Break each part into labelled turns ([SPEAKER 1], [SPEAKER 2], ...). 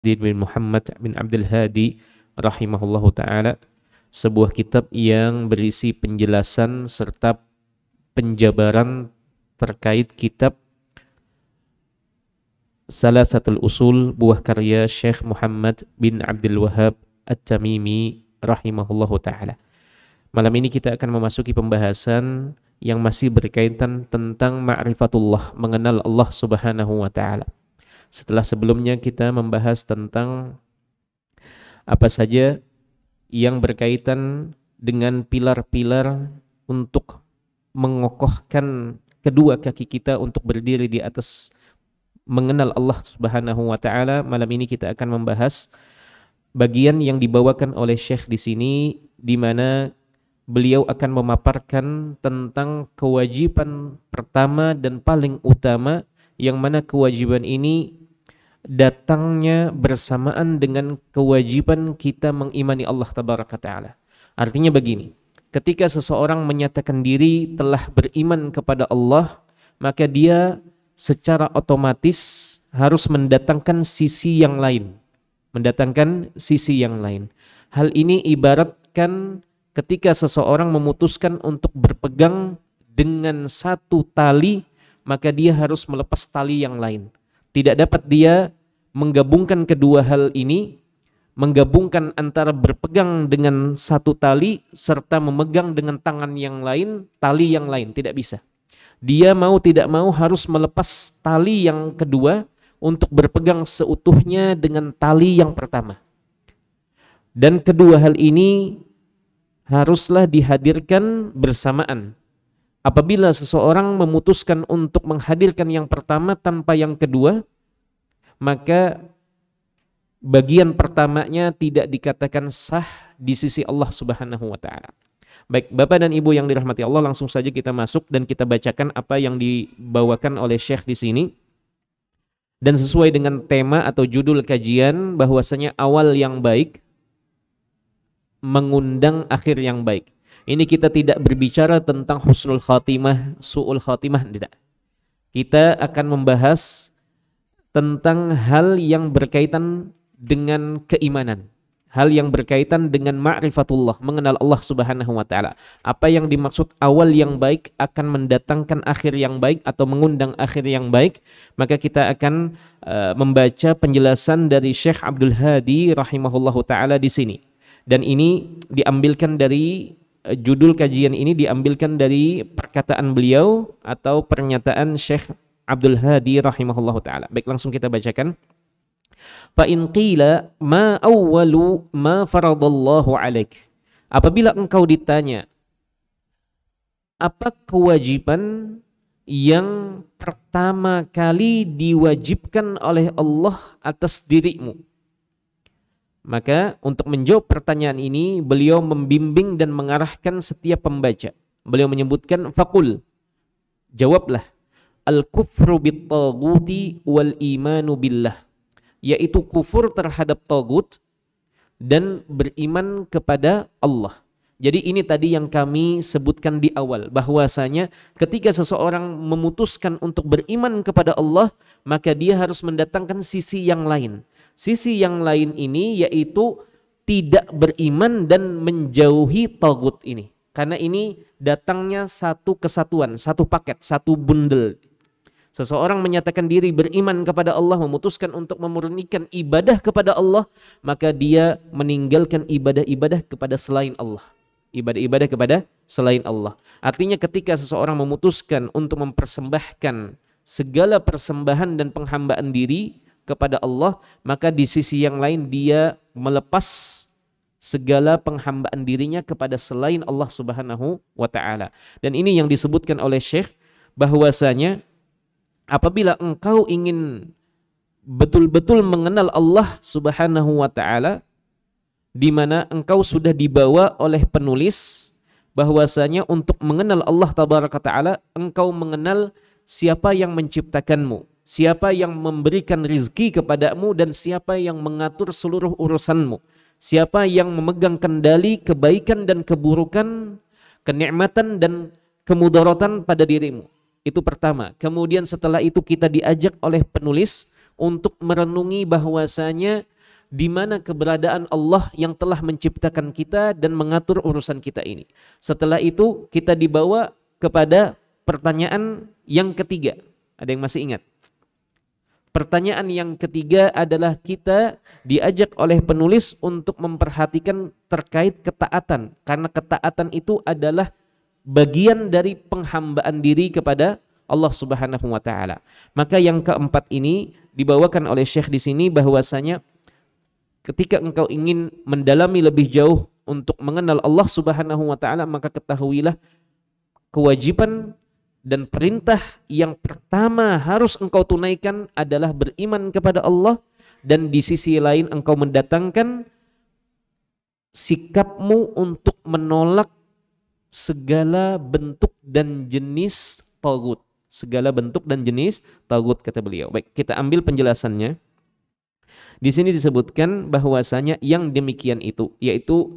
[SPEAKER 1] bin Muhammad bin Abdul Hadi rahimahullahu taala, sebuah kitab yang berisi penjelasan serta penjabaran terkait kitab Salasatul Usul, buah karya Syekh Muhammad bin Abdul Wahhab At-Tamimi rahimahullahu taala. Malam ini kita akan memasuki pembahasan yang masih berkaitan tentang ma'rifatullah, mengenal Allah Subhanahu wa taala. Setelah sebelumnya kita membahas tentang apa saja yang berkaitan dengan pilar-pilar untuk mengokohkan kedua kaki kita untuk berdiri di atas mengenal Allah Subhanahu wa taala. Malam ini kita akan membahas bagian yang dibawakan oleh Syekh di sini, di mana beliau akan memaparkan tentang kewajiban pertama dan paling utama, yang mana kewajiban ini datangnya bersamaan dengan kewajiban kita mengimani Allah Tabaraka Ta'ala. Artinya begini, ketika seseorang menyatakan diri telah beriman kepada Allah, maka dia secara otomatis harus mendatangkan sisi yang lain. Hal ini ibaratkan ketika seseorang memutuskan untuk berpegang dengan satu tali, maka dia harus melepas tali yang lain. Tidak dapat dia menggabungkan kedua hal ini, menggabungkan antara berpegang dengan satu tali serta memegang dengan tangan yang lain, tali yang lain, tidak bisa. Dia mau tidak mau harus melepas tali yang kedua untuk berpegang seutuhnya dengan tali yang pertama. Dan kedua hal ini haruslah dihadirkan bersamaan. Apabila seseorang memutuskan untuk menghadirkan yang pertama tanpa yang kedua, maka bagian pertamanya tidak dikatakan sah di sisi Allah Subhanahu wa taala. Baik, Bapak dan Ibu yang dirahmati Allah, langsung saja kita masuk dan kita bacakan apa yang dibawakan oleh Syekh di sini. Dan sesuai dengan tema atau judul kajian, bahwasanya awal yang baik mengundang akhir yang baik. Ini kita tidak berbicara tentang husnul khatimah, su'ul khatimah, tidak. Kita akan membahas tentang hal yang berkaitan dengan keimanan, hal yang berkaitan dengan ma'rifatullah, mengenal Allah Subhanahu wa taala. Apa yang dimaksud awal yang baik akan mendatangkan akhir yang baik atau mengundang akhir yang baik, maka kita akan membaca penjelasan dari Syekh Abdul Hadi rahimahullahu taala di sini. Dan ini diambilkan dari judul kajian ini diambilkan dari perkataan beliau atau pernyataan Syekh Abdul Hadi rahimahullahu taala. Baik, langsung kita bacakan. Fa in qila ma awwalu ma faradallahu alaik. Apabila engkau ditanya apa kewajiban yang pertama kali diwajibkan oleh Allah atas dirimu, maka untuk menjawab pertanyaan ini beliau membimbing dan mengarahkan setiap pembaca. Beliau menyebutkan faqul, jawablah, al-kufru bit-taghuti wal imanu billah, yaitu kufur terhadap tagut dan beriman kepada Allah. Jadi ini tadi yang kami sebutkan di awal, bahwasanya ketika seseorang memutuskan untuk beriman kepada Allah, maka dia harus mendatangkan sisi yang lain. Sisi yang lain ini yaitu tidak beriman dan menjauhi tagut ini. Karena ini datangnya satu kesatuan, satu paket, satu bundel. Seseorang menyatakan diri beriman kepada Allah, memutuskan untuk memurnikan ibadah kepada Allah, maka dia meninggalkan ibadah-ibadah kepada selain Allah. Ibadah-ibadah kepada selain Allah. Artinya ketika seseorang memutuskan untuk mempersembahkan segala persembahan dan penghambaan diri kepada Allah, maka di sisi yang lain dia melepas segala penghambaan dirinya kepada selain Allah Subhanahu wa taala. Dan ini yang disebutkan oleh Syekh, bahwasanya apabila engkau ingin betul-betul mengenal Allah Subhanahu wa taala, di mana engkau sudah dibawa oleh penulis bahwasanya untuk mengenal Allah Tabaraka Ta'ala, engkau mengenal siapa yang menciptakanmu, siapa yang memberikan rizki kepadamu, dan siapa yang mengatur seluruh urusanmu, siapa yang memegang kendali kebaikan dan keburukan, kenikmatan dan kemudaratan pada dirimu. Itu pertama. Kemudian setelah itu kita diajak oleh penulis untuk merenungi bahwasanya di mana keberadaan Allah yang telah menciptakan kita dan mengatur urusan kita ini. Setelah itu kita dibawa kepada pertanyaan yang ketiga. Ada yang masih ingat? Pertanyaan yang ketiga adalah kita diajak oleh penulis untuk memperhatikan terkait ketaatan. Karena ketaatan itu adalah bagian dari penghambaan diri kepada Allah Subhanahu wa taala. Maka yang keempat ini dibawakan oleh Syekh di sini bahwasanya ketika engkau ingin mendalami lebih jauh untuk mengenal Allah Subhanahu wa taala, maka ketahuilah kewajiban dan perintah yang pertama harus engkau tunaikan adalah beriman kepada Allah, dan di sisi lain engkau mendatangkan sikapmu untuk menolak segala bentuk dan jenis tagut. Segala bentuk dan jenis tagut, kata beliau. Baik, kita ambil penjelasannya. Di sini disebutkan bahwasanya yang demikian itu yaitu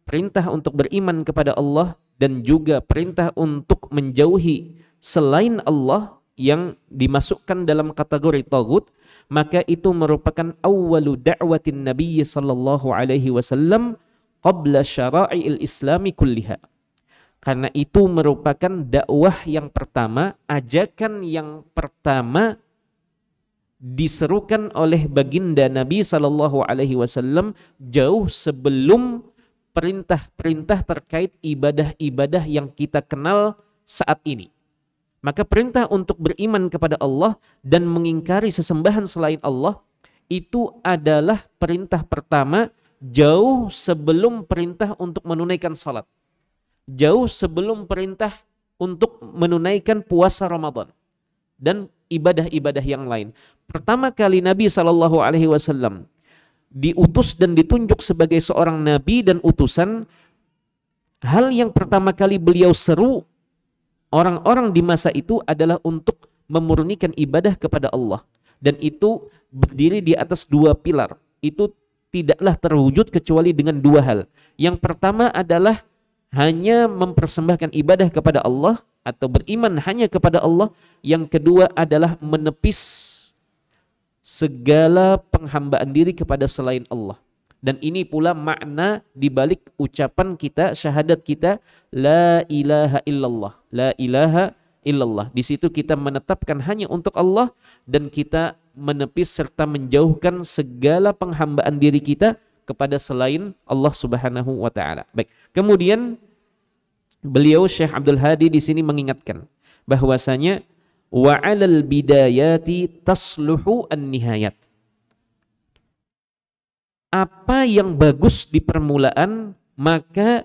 [SPEAKER 1] perintah untuk beriman kepada Allah dan juga perintah untuk menjauhi selain Allah yang dimasukkan dalam kategori tagut, maka itu merupakan awwalu da'watin Nabi sallallahu alaihi wasallam qabla syara'il islami kulliha. Karena itu merupakan dakwah yang pertama, ajakan yang pertama diserukan oleh baginda Nabi sallallahu alaihi wasallam jauh sebelum perintah-perintah terkait ibadah-ibadah yang kita kenal saat ini. Maka perintah untuk beriman kepada Allah dan mengingkari sesembahan selain Allah itu adalah perintah pertama jauh sebelum perintah untuk menunaikan salat. Jauh sebelum perintah untuk menunaikan puasa Ramadan dan ibadah-ibadah yang lain. Pertama kali Nabi SAW diutus dan ditunjuk sebagai seorang nabi dan utusan, hal yang pertama kali beliau seru orang-orang di masa itu adalah untuk memurnikan ibadah kepada Allah, dan itu berdiri di atas dua pilar. Itu tidaklah terwujud kecuali dengan dua hal. Yang pertama adalah hanya mempersembahkan ibadah kepada Allah atau beriman hanya kepada Allah. Yang kedua adalah menepis segala penghambaan diri kepada selain Allah. Dan ini pula makna dibalik ucapan kita, syahadat kita, la ilaha illallah, la ilaha illallah. Di situ kita menetapkan hanya untuk Allah dan kita menepis serta menjauhkan segala penghambaan diri kita kepada selain Allah Subhanahu wa taala. Baik. Kemudian beliau Syekh Abdul Hadi di sini mengingatkan bahwasanya wa 'alal bidayati tasluhu an-nihayat. Apa yang bagus di permulaan, maka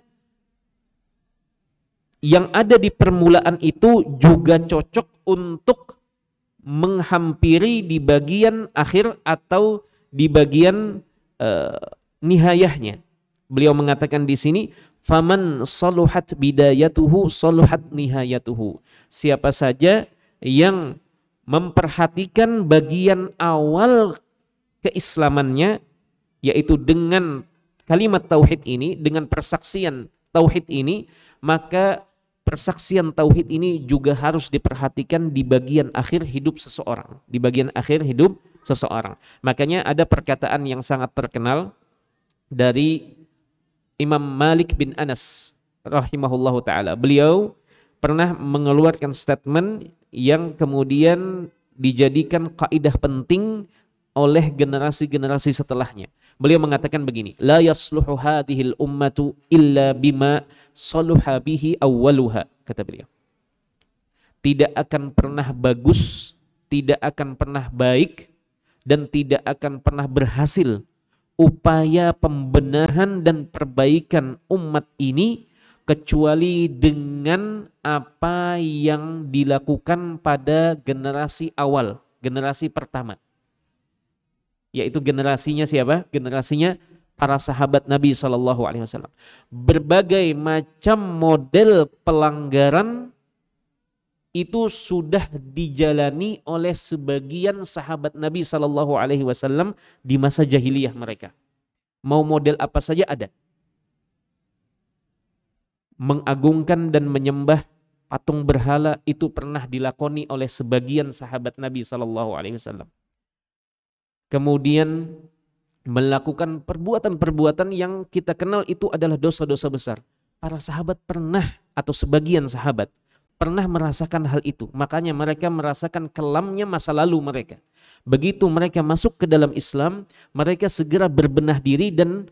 [SPEAKER 1] yang ada di permulaan itu juga cocok untuk menghampiri di bagian akhir atau di bagian nihayahnya. Beliau mengatakan di sini, faman saluhat bidayatuhu saluhat nihayatuhu. Siapa saja yang memperhatikan bagian awal keislamannya, yaitu dengan kalimat tauhid ini, dengan persaksian tauhid ini, maka persaksian tauhid ini juga harus diperhatikan di bagian akhir hidup seseorang, di bagian akhir hidup seseorang. Makanya ada perkataan yang sangat terkenal dari Imam Malik bin Anas rahimahullahu taala. Beliau pernah mengeluarkan statement yang kemudian dijadikan kaidah penting oleh generasi-generasi setelahnya. Beliau mengatakan begini, la yasluhu hadhil ummatu illa bima saluha bihi awwaluha, kata beliau. Tidak akan pernah bagus, tidak akan pernah baik, dan tidak akan pernah berhasil upaya pembenahan dan perbaikan umat ini kecuali dengan apa yang dilakukan pada generasi awal, generasi pertama. Yaitu generasinya siapa? Generasinya para sahabat Nabi SAW. Berbagai macam model pelanggaran itu sudah dijalani oleh sebagian sahabat Nabi SAW di masa jahiliyah mereka. Mau model apa saja ada. Mengagungkan dan menyembah patung berhala itu pernah dilakoni oleh sebagian sahabat Nabi SAW. kemudian melakukan perbuatan-perbuatan yang kita kenal itu adalah dosa-dosa besar. Para sahabat pernah, atau sebagian sahabat pernah merasakan hal itu. Makanya mereka merasakan kelamnya masa lalu mereka. Begitu mereka masuk ke dalam Islam, mereka segera berbenah diri dan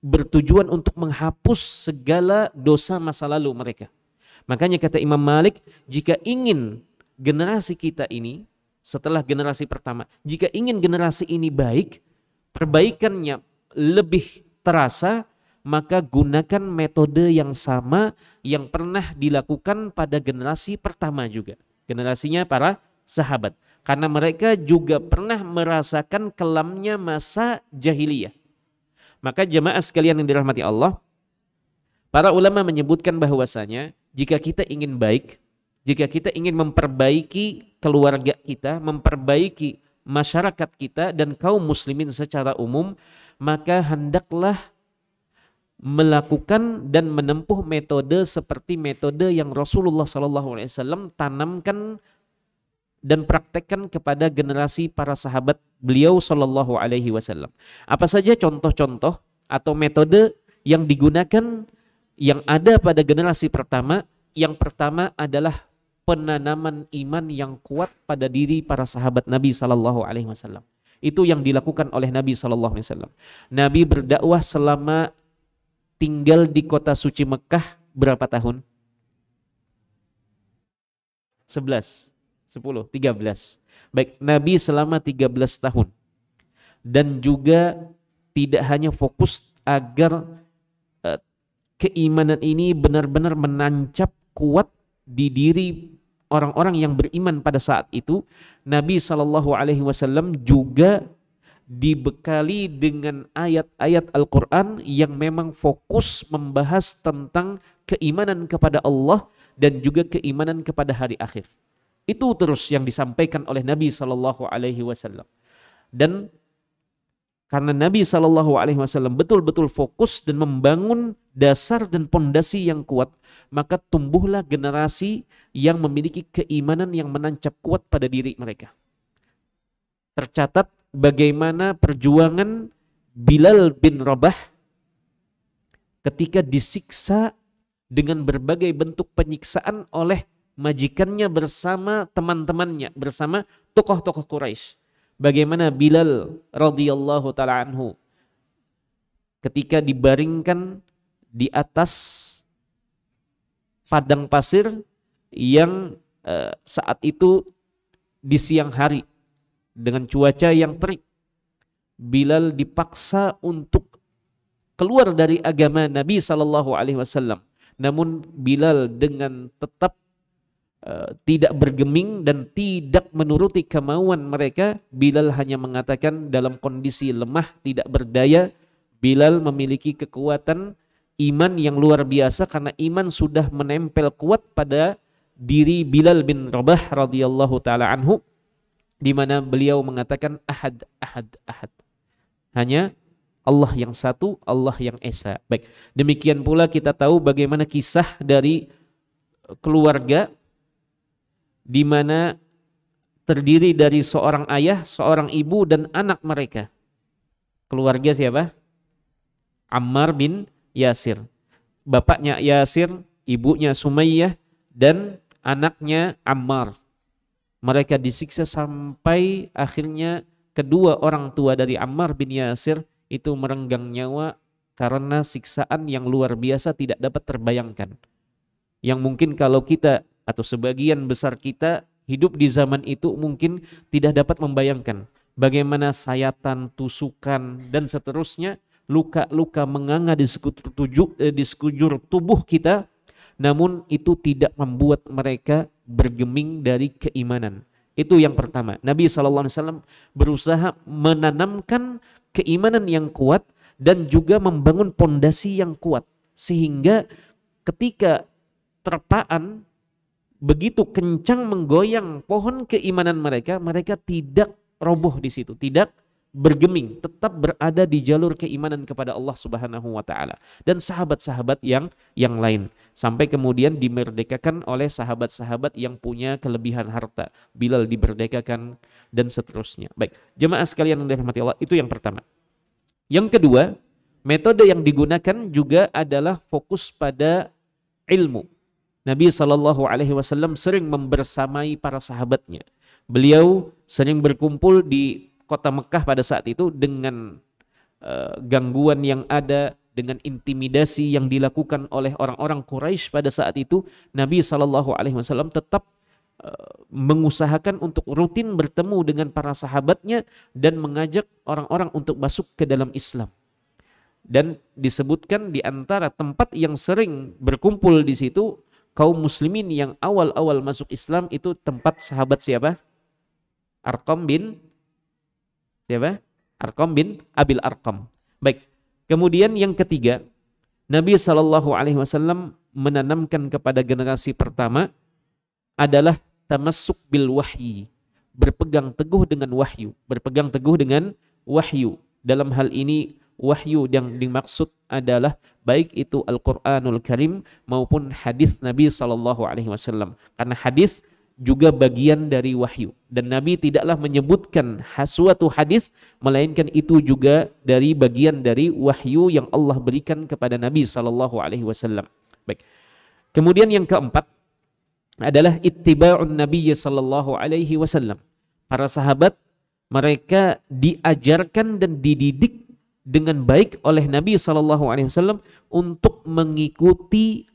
[SPEAKER 1] bertujuan untuk menghapus segala dosa masa lalu mereka. Makanya kata Imam Malik, jika ingin generasi kita ini, setelah generasi pertama, jika ingin generasi ini baik, perbaikannya lebih terasa, maka gunakan metode yang sama yang pernah dilakukan pada generasi pertama juga. Generasinya para sahabat. Karena mereka juga pernah merasakan kelamnya masa jahiliyah. Maka jemaah sekalian yang dirahmati Allah, para ulama menyebutkan bahwasanya jika kita ingin baik, jika kita ingin memperbaiki keluarga kita, memperbaiki masyarakat kita dan kaum muslimin secara umum, maka hendaklah melakukan dan menempuh metode seperti metode yang Rasulullah SAW tanamkan dan praktekkan kepada generasi para sahabat beliau SAW. Apa saja contoh-contoh atau metode yang digunakan yang ada pada generasi pertama? Yang pertama adalah penanaman iman yang kuat pada diri para sahabat Nabi SAW. Itu yang dilakukan oleh Nabi SAW. Nabi berdakwah selama tinggal di kota suci Mekah berapa tahun? 11, 10, 13. Baik, Nabi selama 13 tahun. Dan juga tidak hanya fokus agar keimanan ini benar-benar menancap kuat di diri orang-orang yang beriman pada saat itu. Nabi SAW juga dibekali dengan ayat-ayat Al-Quran yang memang fokus membahas tentang keimanan kepada Allah dan juga keimanan kepada hari akhir. Itu terus yang disampaikan oleh Nabi SAW. Dan karena Nabi SAW betul-betul fokus dan membangun dasar dan pondasi yang kuat, maka tumbuhlah generasi yang memiliki keimanan yang menancap kuat pada diri mereka. Tercatat bagaimana perjuangan Bilal bin Rabah ketika disiksa dengan berbagai bentuk penyiksaan oleh majikannya bersama teman-temannya, bersama tokoh-tokoh Quraisy. Bagaimana Bilal radhiyallahu ta'ala anhu ketika dibaringkan di atas padang pasir yang saat itu di siang hari dengan cuaca yang terik, Bilal dipaksa untuk keluar dari agama Nabi SAW. Namun Bilal dengan tetap tidak bergeming dan tidak menuruti kemauan mereka. Bilal hanya mengatakan dalam kondisi lemah, tidak berdaya. Bilal memiliki kekuatan iman yang luar biasa karena iman sudah menempel kuat pada diri Bilal bin Rabah radhiyallahu taala anhu, di mana beliau mengatakan ahad, ahad, ahad. Hanya Allah yang satu, Allah yang esa. Baik, demikian pula kita tahu bagaimana kisah dari keluarga di mana terdiri dari seorang ayah, seorang ibu dan anak mereka. Keluarga siapa? Ammar bin Yasir. Bapaknya Yasir, ibunya Sumayyah dan anaknya Ammar. Mereka disiksa sampai akhirnya kedua orang tua dari Ammar bin Yasir itu merenggang nyawa karena siksaan yang luar biasa tidak dapat terbayangkan. Yang mungkin kalau kita atau sebagian besar kita hidup di zaman itu mungkin tidak dapat membayangkan bagaimana sayatan, tusukan dan seterusnya, luka-luka menganga di sekujur tubuh kita, namun itu tidak membuat mereka bergeming dari keimanan. Itu yang pertama. Nabi SAW berusaha menanamkan keimanan yang kuat dan juga membangun pondasi yang kuat, sehingga ketika terpaan begitu kencang menggoyang pohon keimanan mereka, mereka tidak roboh di situ, tidak bergeming, tetap berada di jalur keimanan kepada Allah Subhanahu wa taala, dan sahabat-sahabat yang lain, sampai kemudian dimerdekakan oleh sahabat-sahabat yang punya kelebihan harta. Bilal dimerdekakan dan seterusnya. Baik, jemaah sekalian yang dirahmati Allah, itu yang pertama. Yang kedua, metode yang digunakan juga adalah fokus pada ilmu. Nabi SAW sering membersamai para sahabatnya. Beliau sering berkumpul di kota Mekah pada saat itu dengan gangguan yang ada, dengan intimidasi yang dilakukan oleh orang-orang Quraisy pada saat itu. Nabi SAW tetap mengusahakan untuk rutin bertemu dengan para sahabatnya dan mengajak orang-orang untuk masuk ke dalam Islam. Dan disebutkan di antara tempat yang sering berkumpul di situ kaum muslimin yang awal-awal masuk Islam itu tempat sahabat siapa? Arqam bin siapa? Arqam bin Abil Arqam. Baik. Kemudian yang ketiga, Nabi SAW menanamkan kepada generasi pertama adalah tamassuk bil wahyi, berpegang teguh dengan wahyu, berpegang teguh dengan wahyu. Dalam hal ini wahyu yang dimaksud adalah baik itu Al-Qur'anul Karim maupun hadis Nabi SAW. Karena hadis juga bagian dari wahyu, dan Nabi tidaklah menyebutkan suatu hadis melainkan itu juga dari bagian dari wahyu yang Allah berikan kepada Nabi SAW. Baik. Kemudian yang keempat adalah ittiba'un Nabi SAW. Para sahabat mereka diajarkan dan dididik dengan baik oleh Nabi SAW untuk mengikuti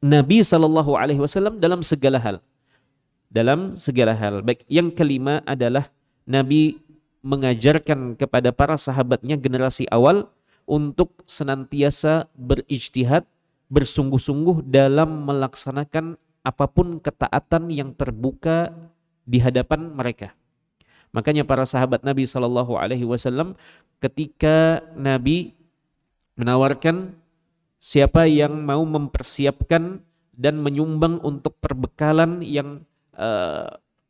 [SPEAKER 1] Nabi SAW dalam segala hal. Baik, yang kelima adalah Nabi mengajarkan kepada para sahabatnya generasi awal untuk senantiasa berijtihad, bersungguh-sungguh dalam melaksanakan apapun ketaatan yang terbuka di hadapan mereka. Makanya para sahabat Nabi SAW ketika Nabi menawarkan siapa yang mau mempersiapkan dan menyumbang untuk perbekalan yang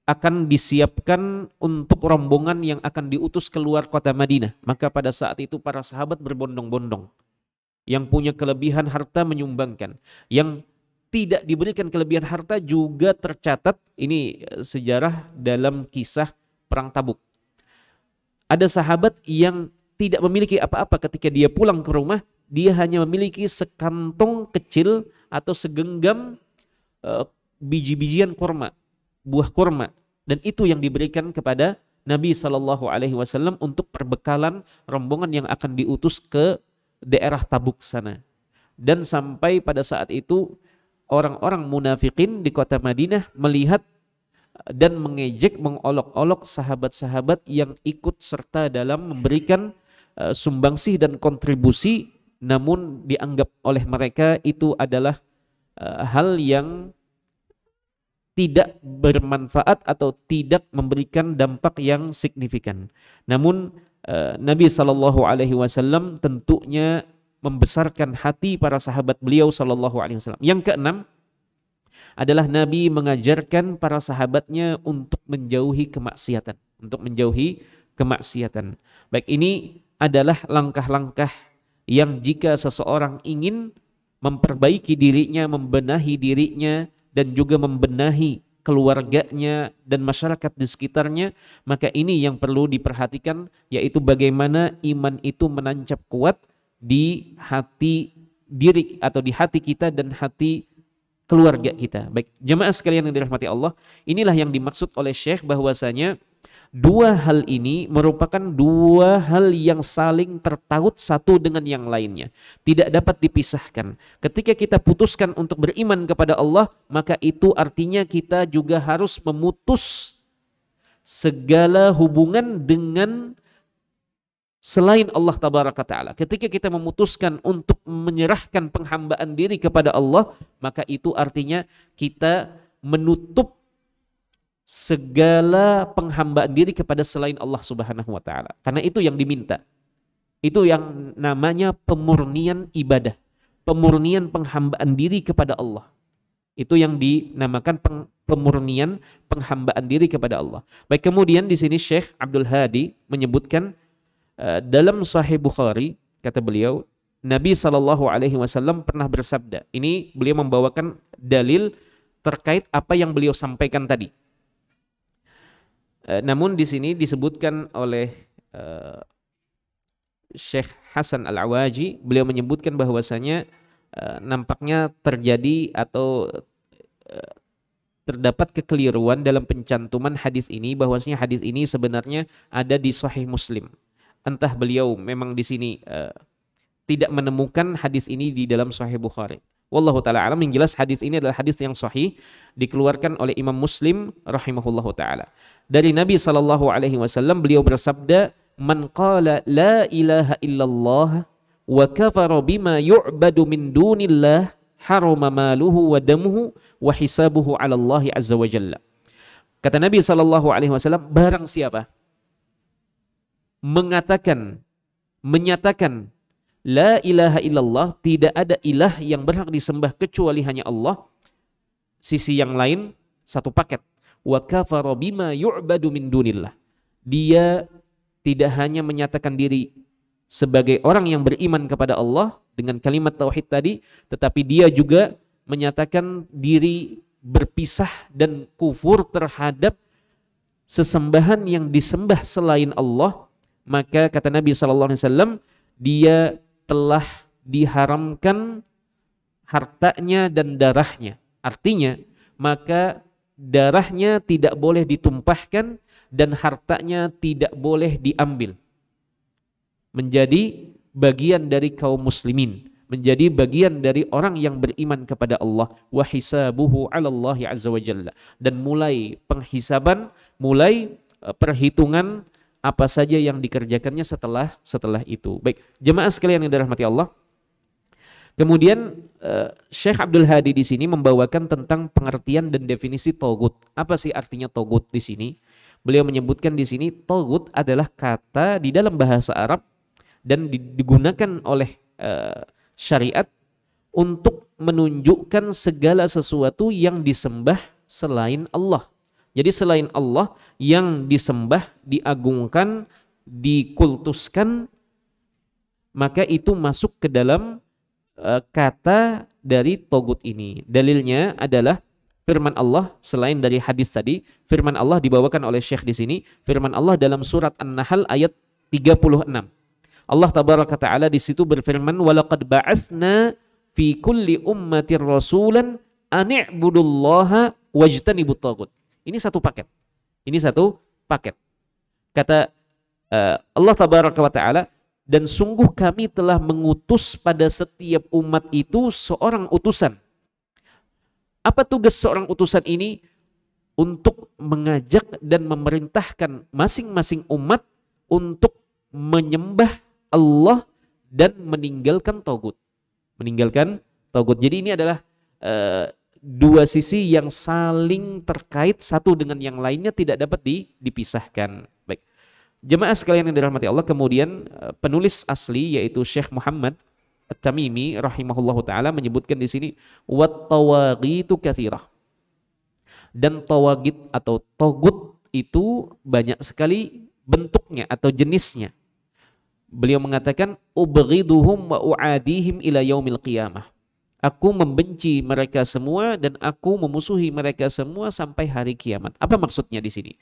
[SPEAKER 1] akan disiapkan untuk rombongan yang akan diutus keluar kota Madinah, maka pada saat itu para sahabat berbondong-bondong. Yang punya kelebihan harta menyumbangkan, yang tidak diberikan kelebihan harta juga tercatat. Ini sejarah dalam kisah perang Tabuk. Ada sahabat yang tidak memiliki apa-apa, ketika dia pulang ke rumah dia hanya memiliki sekantong kecil atau segenggam biji-bijian kurma, buah kurma, dan itu yang diberikan kepada Nabi SAW untuk perbekalan rombongan yang akan diutus ke daerah Tabuk sana. Dan sampai pada saat itu orang-orang munafikin di kota Madinah melihat dan mengejek, mengolok-olok sahabat-sahabat yang ikut serta dalam memberikan sumbangsih dan kontribusi, namun dianggap oleh mereka itu adalah hal yang tidak bermanfaat atau tidak memberikan dampak yang signifikan. Namun Nabi SAW tentunya membesarkan hati para sahabat beliau SAW. Yang keenam adalah Nabi mengajarkan para sahabatnya untuk menjauhi kemaksiatan, Baik, ini adalah langkah-langkah yang jika seseorang ingin memperbaiki dirinya, membenahi dirinya, dan juga membenahi keluarganya dan masyarakat di sekitarnya, maka ini yang perlu diperhatikan, yaitu bagaimana iman itu menancap kuat di hati diri atau di hati kita dan hati keluarga kita. Baik, jemaah sekalian yang dirahmati Allah, inilah yang dimaksud oleh Syekh bahwasanya dua hal ini merupakan dua hal yang saling tertaut satu dengan yang lainnya, tidak dapat dipisahkan. Ketika kita putuskan untuk beriman kepada Allah, maka itu artinya kita juga harus memutus segala hubungan dengan selain Allah Tabaraka Ta'ala. Ketika kita memutuskan untuk menyerahkan penghambaan diri kepada Allah, maka itu artinya kita menutup segala penghambaan diri kepada selain Allah Subhanahu wa Ta'ala. Karena itu yang diminta. Itu yang namanya pemurnian ibadah, pemurnian penghambaan diri kepada Allah. Itu yang dinamakan pemurnian, penghambaan diri kepada Allah. Baik, kemudian di sini Syekh Abdul Hadi menyebutkan dalam Sahih Bukhari, kata beliau, Nabi SAW pernah bersabda. Ini beliau membawakan dalil terkait apa yang beliau sampaikan tadi. Namun di sini disebutkan oleh Syekh Hasan Al-Awaji, beliau menyebutkan bahwasanya nampaknya terjadi atau terdapat kekeliruan dalam pencantuman hadis ini, bahwasanya hadis ini sebenarnya ada di Sahih Muslim. Entah beliau memang di sini tidak menemukan hadis ini di dalam Sahih Bukhari. Wallahu taala alam, yang jelas hadis ini adalah hadis yang sahih, dikeluarkan oleh Imam Muslim rahimahullahu taala. Dari Nabi SAW beliau bersabda, "Man qala la ilaha illallah wa kafara bima yu'badu min dunillah harama maluhu wa damuhu wa hisabuhu 'ala Allah azza wa jalla." Kata Nabi SAW, barang siapa menyatakan la ilaha illallah, tidak ada ilah yang berhak disembah kecuali hanya Allah, sisi yang lain satu paket, wa kafara bima yu'badu min dunillah, dia tidak hanya menyatakan diri sebagai orang yang beriman kepada Allah dengan kalimat tauhid tadi, tetapi dia juga menyatakan diri berpisah dan kufur terhadap sesembahan yang disembah selain Allah. Maka kata Nabi SAW, dia telah diharamkan hartanya dan darahnya. Artinya, maka darahnya tidak boleh ditumpahkan dan hartanya tidak boleh diambil. Menjadi bagian dari kaum muslimin, menjadi bagian dari orang yang beriman kepada Allah. Wa hisabuhu 'ala Allah azza wa jalla, dan mulai penghisaban, mulai perhitungan apa saja yang dikerjakannya setelah itu. Baik, jemaah sekalian yang dirahmati Allah. Kemudian Syekh Abdul Hadi di sini membawakan tentang pengertian dan definisi togut. Apa sih artinya togut di sini? Beliau menyebutkan di sini togut adalah kata di dalam bahasa Arab dan digunakan oleh syariat untuk menunjukkan segala sesuatu yang disembah selain Allah. Jadi selain Allah yang disembah, diagungkan, dikultuskan, maka itu masuk ke dalam kata dari togut ini. Dalilnya adalah firman Allah, selain dari hadis tadi, firman Allah dibawakan oleh Syekh di sini, firman Allah dalam surat An-Nahl ayat 36. Allah tabaraka taala di situ berfirman, "Walaqad ba'atsna fi kulli ummatir rasulan an i'budullaha wajtanibut tagut." Ini satu paket. Ini satu paket. Kata Allah tabaraka wa taala, dan sungguh kami telah mengutus pada setiap umat itu seorang utusan. Apa tugas seorang utusan ini? Untuk mengajak dan memerintahkan masing-masing umat untuk menyembah Allah dan meninggalkan tagut. Meninggalkan tagut. Jadi ini adalah dua sisi yang saling terkait, satu dengan yang lainnya tidak dapat dipisahkan. Baik, jemaah sekalian yang dirahmati Allah, kemudian penulis asli yaitu Syekh Muhammad At-Tamimi rahimahullahu taala menyebutkan di sini wat tawaghitu katsirah. Dan tawagid atau togut itu banyak sekali bentuknya atau jenisnya. Beliau mengatakan ubghiduhum wa uadihim ila yaumil qiyamah. Aku membenci mereka semua dan aku memusuhi mereka semua sampai hari kiamat. Apa maksudnya di sini?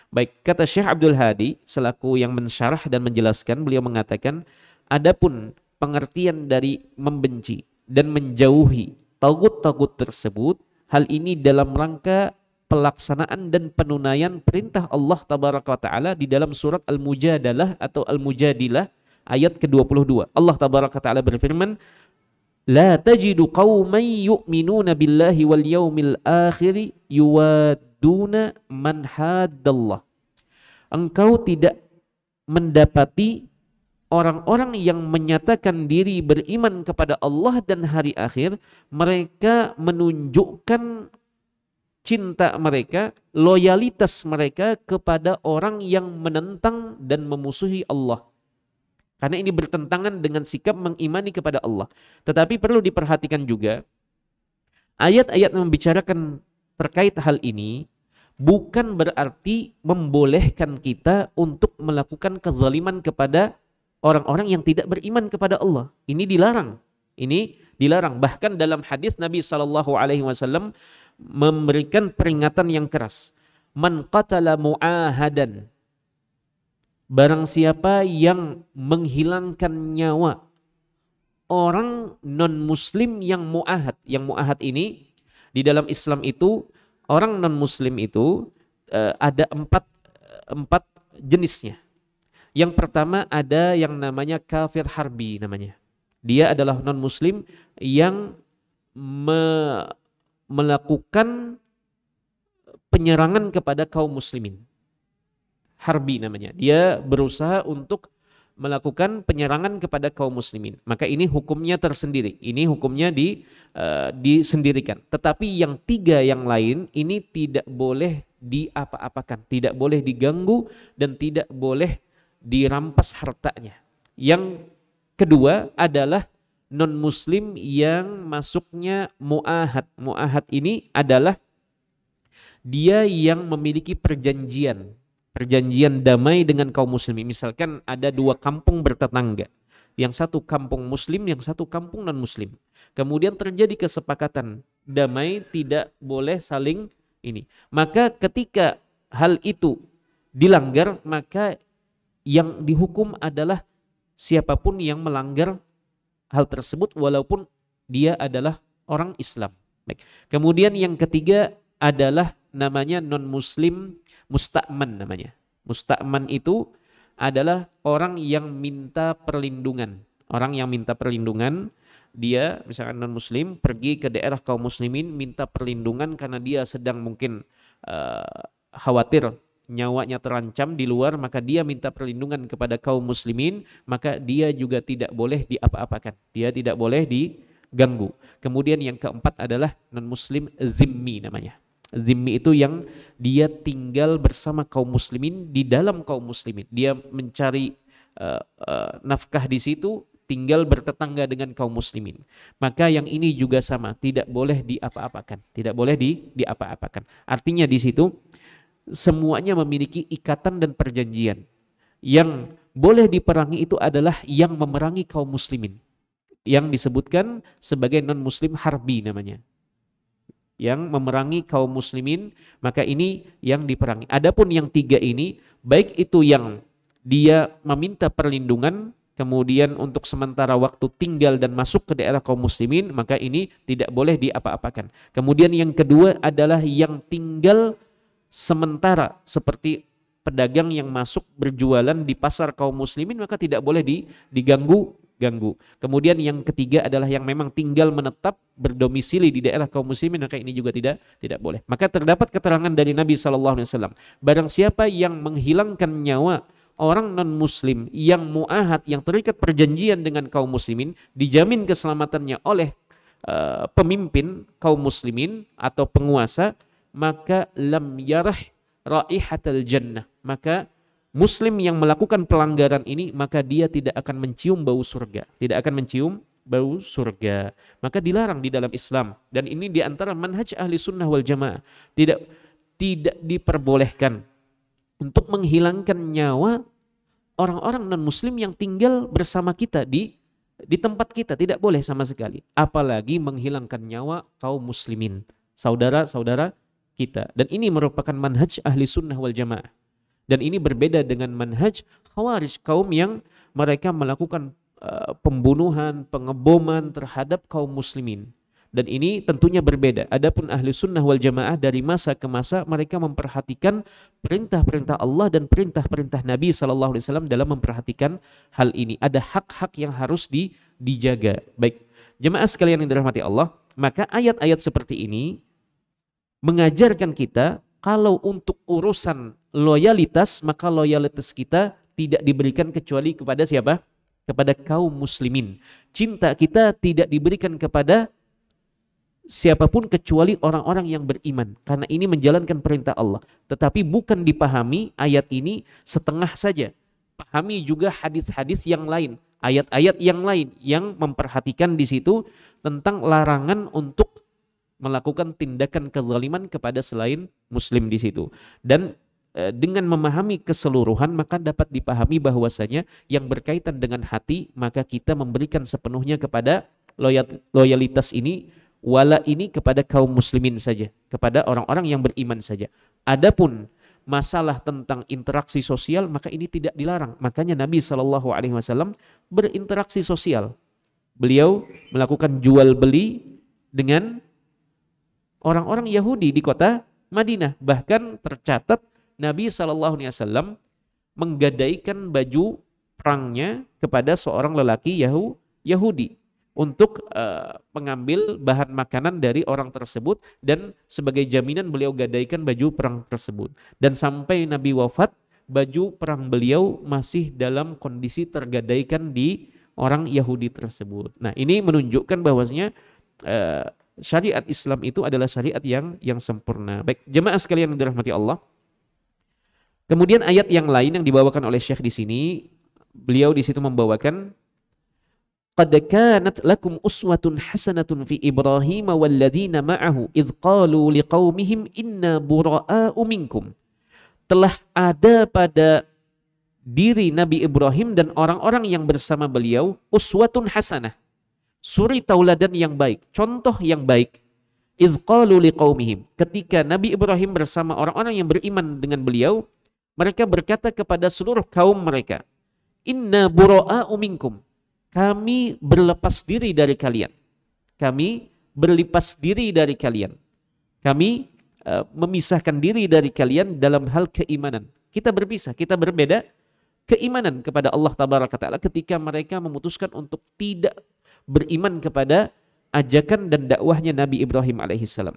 [SPEAKER 1] Baik, kata Syekh Abdul Hadi selaku yang mensyarah dan menjelaskan, beliau mengatakan, adapun pengertian dari membenci dan menjauhi tagut-tagut tersebut, hal ini dalam rangka pelaksanaan dan penunaian perintah Allah tabaraka wa taala di dalam surat Al-Mujadalah atau Al-Mujadilah ayat ke-22. Allah tabaraka wa taala berfirman, "La tajidu qauman yu'minuna billahi wal yaumil akhir yuwadduna man haddallah." Engkau tidak mendapati orang-orang yang menyatakan diri beriman kepada Allah dan hari akhir, mereka menunjukkan cinta mereka, loyalitas mereka kepada orang yang menentang dan memusuhi Allah. Karena ini bertentangan dengan sikap mengimani kepada Allah. Tetapi perlu diperhatikan juga, Ayat-ayat yang membicarakan terkait hal ini bukan berarti membolehkan kita untuk melakukan kezaliman kepada orang-orang yang tidak beriman kepada Allah. Ini dilarang. Ini dilarang. Bahkan dalam hadis Nabi SAW memberikan peringatan yang keras. Man qatala mu'ahadan. Barang siapa yang menghilangkan nyawa orang non-muslim yang mu'ahad. Yang mu'ahad ini di dalam Islam itu, orang non-muslim itu ada empat jenisnya. Yang pertama ada yang namanya kafir harbi namanya. Dia adalah non-muslim yang melakukan penyerangan kepada kaum muslimin. Harbi namanya. Dia berusaha untuk melakukan penyerangan kepada kaum muslimin. Maka ini hukumnya tersendiri. Ini hukumnya disendirikan. Tetapi yang tiga yang lain ini tidak boleh diapa-apakan, tidak boleh diganggu dan tidak boleh dirampas hartanya. Yang kedua adalah non-muslim yang masuknya mu'ahad. Mu'ahad ini adalah dia yang memiliki perjanjian damai dengan kaum muslimin. Misalkan ada dua kampung bertetangga. Yang satu kampung muslim, yang satu kampung non-muslim. Kemudian terjadi kesepakatan damai, tidak boleh saling ini. Maka ketika hal itu dilanggar, maka yang dihukum adalah siapapun yang melanggar hal tersebut walaupun dia adalah orang Islam. Baik. Kemudian yang ketiga adalah namanya non-muslim musta'man namanya. Musta'man itu adalah orang yang minta perlindungan. Orang yang minta perlindungan, dia misalkan non-muslim pergi ke daerah kaum muslimin minta perlindungan karena dia sedang mungkin khawatir nyawanya terancam di luar, maka dia minta perlindungan kepada kaum muslimin, maka dia juga tidak boleh diapa-apakan. Dia tidak boleh diganggu. Kemudian yang keempat adalah non-muslim zimmi namanya. Zimmi itu yang dia tinggal bersama kaum muslimin di dalam kaum muslimin. Dia mencari nafkah di situ, tinggal bertetangga dengan kaum muslimin. Maka yang ini juga sama, tidak boleh diapa-apakan. Tidak boleh diapa-apakan. Artinya di situ semuanya memiliki ikatan dan perjanjian. Yang boleh diperangi itu adalah yang memerangi kaum muslimin. Yang disebutkan sebagai non-muslim harbi namanya. Yang memerangi kaum muslimin, maka ini yang diperangi. Adapun yang tiga ini, baik itu yang dia meminta perlindungan, kemudian untuk sementara waktu tinggal dan masuk ke daerah kaum muslimin, maka ini tidak boleh diapa-apakan. Kemudian yang kedua adalah yang tinggal sementara, seperti pedagang yang masuk berjualan di pasar kaum muslimin, maka tidak boleh diganggu. Kemudian yang ketiga adalah yang memang tinggal menetap berdomisili di daerah kaum muslimin, maka ini juga tidak boleh. Maka terdapat keterangan dari Nabi SAW, barang siapa yang menghilangkan nyawa orang non muslim yang mu'ahad, yang terikat perjanjian dengan kaum muslimin, dijamin keselamatannya oleh pemimpin kaum muslimin atau penguasa, maka lam yarah raihatal jannah, maka muslim yang melakukan pelanggaran ini, maka dia tidak akan mencium bau surga. Tidak akan mencium bau surga. Maka dilarang di dalam Islam. Dan ini diantara manhaj ahli sunnah wal jamaah. Tidak diperbolehkan untuk menghilangkan nyawa orang-orang non-muslim yang tinggal bersama kita di tempat kita. Tidak boleh sama sekali. Apalagi menghilangkan nyawa kaum muslimin, saudara-saudara kita. Dan ini merupakan manhaj ahli sunnah wal jamaah. Dan ini berbeda dengan manhaj khawarij, kaum yang mereka melakukan pembunuhan, pengeboman terhadap kaum muslimin. Dan ini tentunya berbeda. Adapun ahli sunnah wal jamaah dari masa ke masa mereka memperhatikan perintah-perintah Allah dan perintah-perintah Nabi SAW dalam memperhatikan hal ini. Ada hak-hak yang harus dijaga. Baik, jemaah sekalian yang dirahmati Allah, maka ayat-ayat seperti ini mengajarkan kita kalau untuk urusan loyalitas, maka loyalitas kita tidak diberikan kecuali kepada siapa? Kepada kaum muslimin. Cinta kita tidak diberikan kepada siapapun kecuali orang-orang yang beriman. Karena ini menjalankan perintah Allah. Tetapi bukan dipahami ayat ini setengah saja. Pahami juga hadis-hadis yang lain, ayat-ayat yang lain yang memperhatikan di situ tentang larangan untuk melakukan tindakan kezaliman kepada selain muslim di situ. Dan dengan memahami keseluruhan maka dapat dipahami bahwasanya yang berkaitan dengan hati maka kita memberikan sepenuhnya kepada loyalitas ini, wala ini kepada kaum muslimin saja, kepada orang-orang yang beriman saja. Adapun masalah tentang interaksi sosial maka ini tidak dilarang. Makanya Nabi SAW berinteraksi sosial. Beliau melakukan jual beli dengan orang-orang Yahudi di kota Madinah. Bahkan tercatat Nabi SAW menggadaikan baju perangnya kepada seorang lelaki Yahudi untuk mengambil bahan makanan dari orang tersebut, dan sebagai jaminan beliau gadaikan baju perang tersebut. Dan sampai Nabi wafat, baju perang beliau masih dalam kondisi tergadaikan di orang Yahudi tersebut. Nah, ini menunjukkan bahwasanya syariat Islam itu adalah syariat yang sempurna. Baik, jemaah sekalian yang dirahmati Allah. Kemudian ayat yang lain yang dibawakan oleh Syekh di sini, beliau di situ membawakan qad kanat lakum uswatun hasanatun fi Ibrahim walladzina ma'ahu idz qalu liqaumihim inna bura'a'u minkum. Telah ada pada diri Nabi Ibrahim dan orang-orang yang bersama beliau uswatun hasanah, suri tauladan yang baik, contoh yang baik. Idz qalu liqaumihim, ketika Nabi Ibrahim bersama orang-orang yang beriman dengan beliau, mereka berkata kepada seluruh kaum mereka, inna bura'a'u minkum, kami berlepas diri dari kalian. Kami berlepas diri dari kalian. Kami memisahkan diri dari kalian dalam hal keimanan. Kita berpisah, kita berbeda keimanan kepada Allah Tabaraka Ta'ala ketika mereka memutuskan untuk tidak beriman kepada ajakan dan dakwahnya Nabi Ibrahim alaihissalam.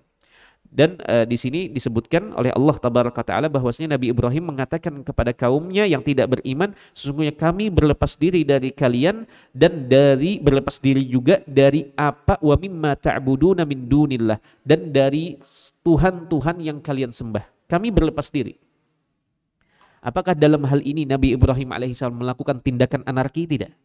[SPEAKER 1] Dan di sini disebutkan oleh Allah Tabaraka Ta'ala bahwasanya Nabi Ibrahim mengatakan kepada kaumnya yang tidak beriman, sesungguhnya kami berlepas diri dari kalian dan berlepas diri juga dari apa wa mimma ta'buduna min dunillah, dan dari Tuhan-Tuhan yang kalian sembah. Kami berlepas diri. Apakah dalam hal ini Nabi Ibrahim alaihissalam melakukan tindakan anarki? Tidak.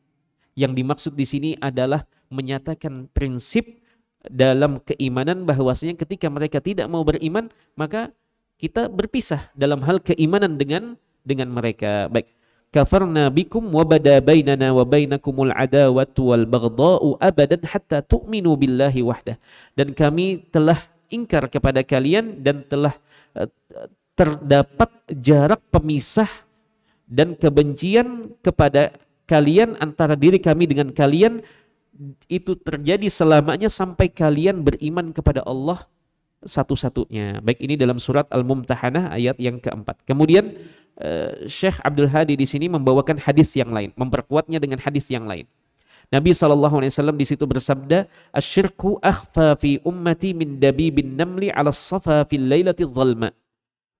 [SPEAKER 1] Yang dimaksud di sini adalah menyatakan prinsip dalam keimanan bahwasanya ketika mereka tidak mau beriman maka kita berpisah dalam hal keimanan dengan mereka. Baik, kafarna bikum wa bada bainana wa bainakumul adawatu wal baghdha'u abadan hatta tu'minu billahi wahdah. Dan kami telah ingkar kepada kalian dan telah terdapat jarak pemisah dan kebencian kepada kalian antara diri kami dengan kalian, itu terjadi selamanya sampai kalian beriman kepada Allah satu-satunya. Baik, ini dalam surat Al-Mumtahanah ayat yang keempat. Kemudian Syekh Abdul Hadi di sini membawakan hadis yang lain, memperkuatnya dengan hadis yang lain. Nabi SAW di situ bersabda, "Asyirku akhfa fi ummati min dabibin namli 'ala as-safa fil lailati dhalma."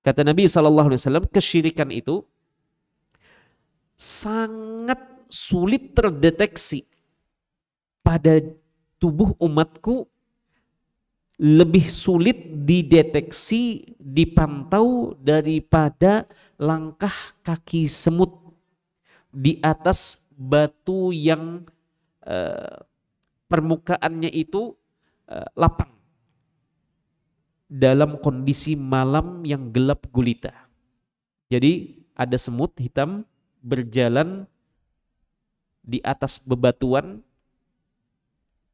[SPEAKER 1] Kata Nabi SAW, kesyirikan itu sangat sulit terdeteksi pada tubuh umatku, lebih sulit dideteksi, dipantau daripada langkah kaki semut di atas batu yang permukaannya itu lapang dalam kondisi malam yang gelap gulita. Jadi ada semut hitam berjalan di atas bebatuan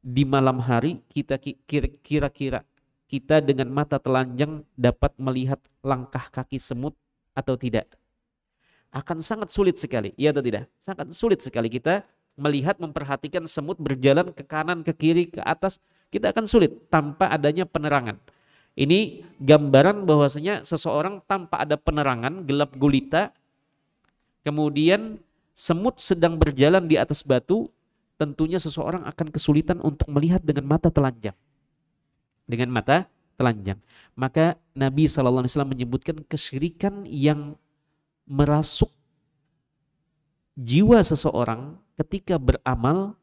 [SPEAKER 1] di malam hari, kita kira-kira kita dengan mata telanjang dapat melihat langkah kaki semut atau tidak? Akan sangat sulit sekali, iya atau tidak? Sangat sulit sekali kita melihat, memperhatikan semut berjalan ke kanan, ke kiri, ke atas. Kita akan sulit tanpa adanya penerangan. Ini gambaran bahwasanya seseorang tanpa ada penerangan, gelap gulita, kemudian semut sedang berjalan di atas batu, tentunya seseorang akan kesulitan untuk melihat dengan mata telanjang. Dengan mata telanjang. Maka Nabi SAW menyebutkan kesyirikan yang merasuk jiwa seseorang ketika beramal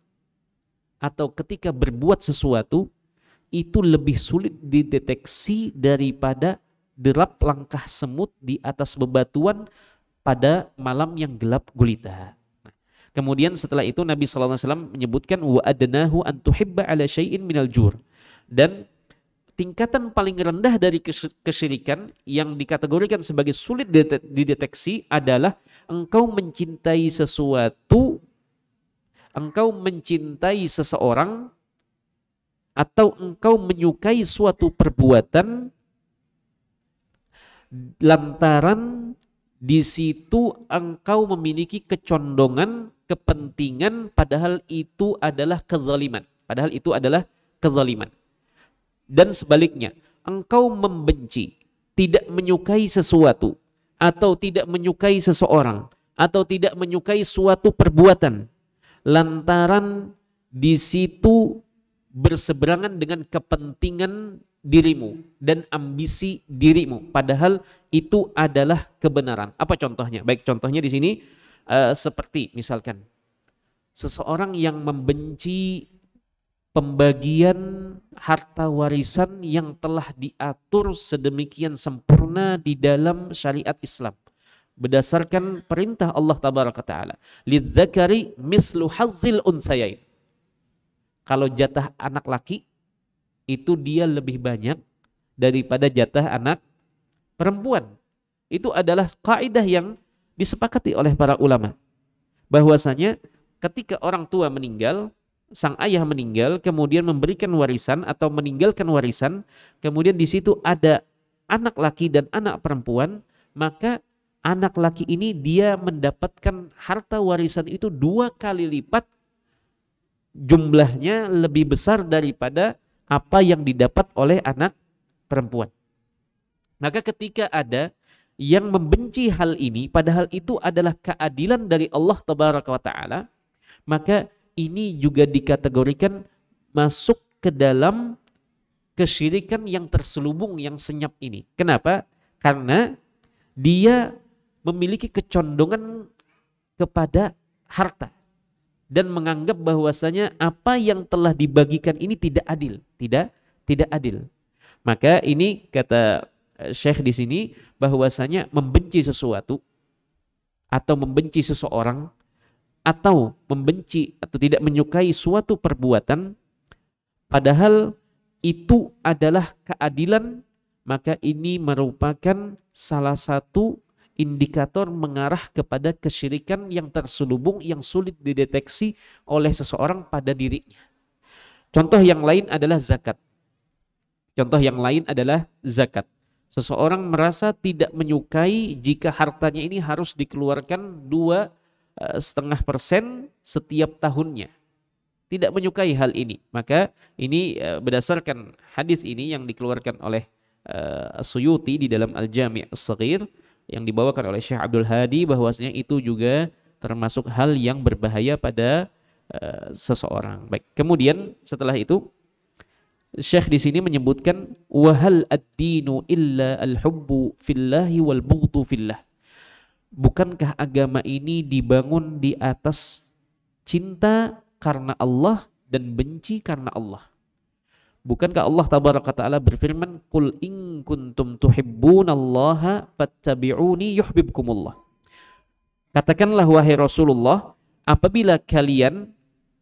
[SPEAKER 1] atau ketika berbuat sesuatu itu lebih sulit dideteksi daripada derap langkah semut di atas bebatuan pada malam yang gelap gulita. Kemudian setelah itu Nabi SAW menyebutkan wa adnahu an tuhibba ala syai'in minal jur, dan tingkatan paling rendah dari kesyirikan yang dikategorikan sebagai sulit dideteksi adalah engkau mencintai sesuatu, engkau mencintai seseorang, atau engkau menyukai suatu perbuatan lantaran di situ engkau memiliki kecondongan, kepentingan, padahal itu adalah kezaliman. Padahal itu adalah kezaliman. Dan sebaliknya, engkau membenci, tidak menyukai sesuatu, atau tidak menyukai seseorang, atau tidak menyukai suatu perbuatan, lantaran di situ berseberangan dengan kepentingan dirimu dan ambisi dirimu, padahal itu adalah kebenaran. Apa contohnya? Baik, contohnya di sini seperti misalkan seseorang yang membenci pembagian harta warisan yang telah diatur sedemikian sempurna di dalam syariat Islam berdasarkan perintah Allah tabaraka taala, lidzakari mislu hazzil unsayain. Kalau jatah anak laki itu dia lebih banyak daripada jatah anak perempuan. Itu adalah kaidah yang disepakati oleh para ulama, bahwasanya ketika orang tua meninggal, sang ayah meninggal, kemudian memberikan warisan atau meninggalkan warisan, kemudian di situ ada anak laki dan anak perempuan, maka anak laki ini dia mendapatkan harta warisan itu 2 kali lipat, jumlahnya lebih besar daripada apa yang didapat oleh anak perempuan. Maka ketika ada yang membenci hal ini, padahal itu adalah keadilan dari Allah tabaraka wa ta'ala, maka ini juga dikategorikan masuk ke dalam kesyirikan yang terselubung, yang senyap ini. Kenapa? Karena dia memiliki kecondongan kepada harta dan menganggap bahwasanya apa yang telah dibagikan ini tidak adil, tidak adil. Maka ini kata Syekh di sini bahwasanya membenci sesuatu atau membenci seseorang atau membenci atau tidak menyukai suatu perbuatan padahal itu adalah keadilan, maka ini merupakan salah satu indikator mengarah kepada kesyirikan yang terselubung, yang sulit dideteksi oleh seseorang pada dirinya. Contoh yang lain adalah zakat. Contoh yang lain adalah zakat. Seseorang merasa tidak menyukai jika hartanya ini harus dikeluarkan 2,5% setiap tahunnya. Tidak menyukai hal ini. Maka ini berdasarkan hadis ini yang dikeluarkan oleh As-Suyuti di dalam Al-Jami' As-Saghir, yang dibawakan oleh Syekh Abdul Hadi, bahwasanya itu juga termasuk hal yang berbahaya pada seseorang. Baik, kemudian setelah itu Syekh di sini menyebutkan wahal ad-dinu illa al-hubbu fillahi wal bughdu fillah. Bukankah agama ini dibangun di atas cinta karena Allah dan benci karena Allah? Bukankah Allah tabaraka taala berfirman, "Qul in kuntum tuhibbunallaha fattabi'uni yuhibbukumullah." Katakanlah wahai Rasulullah, apabila kalian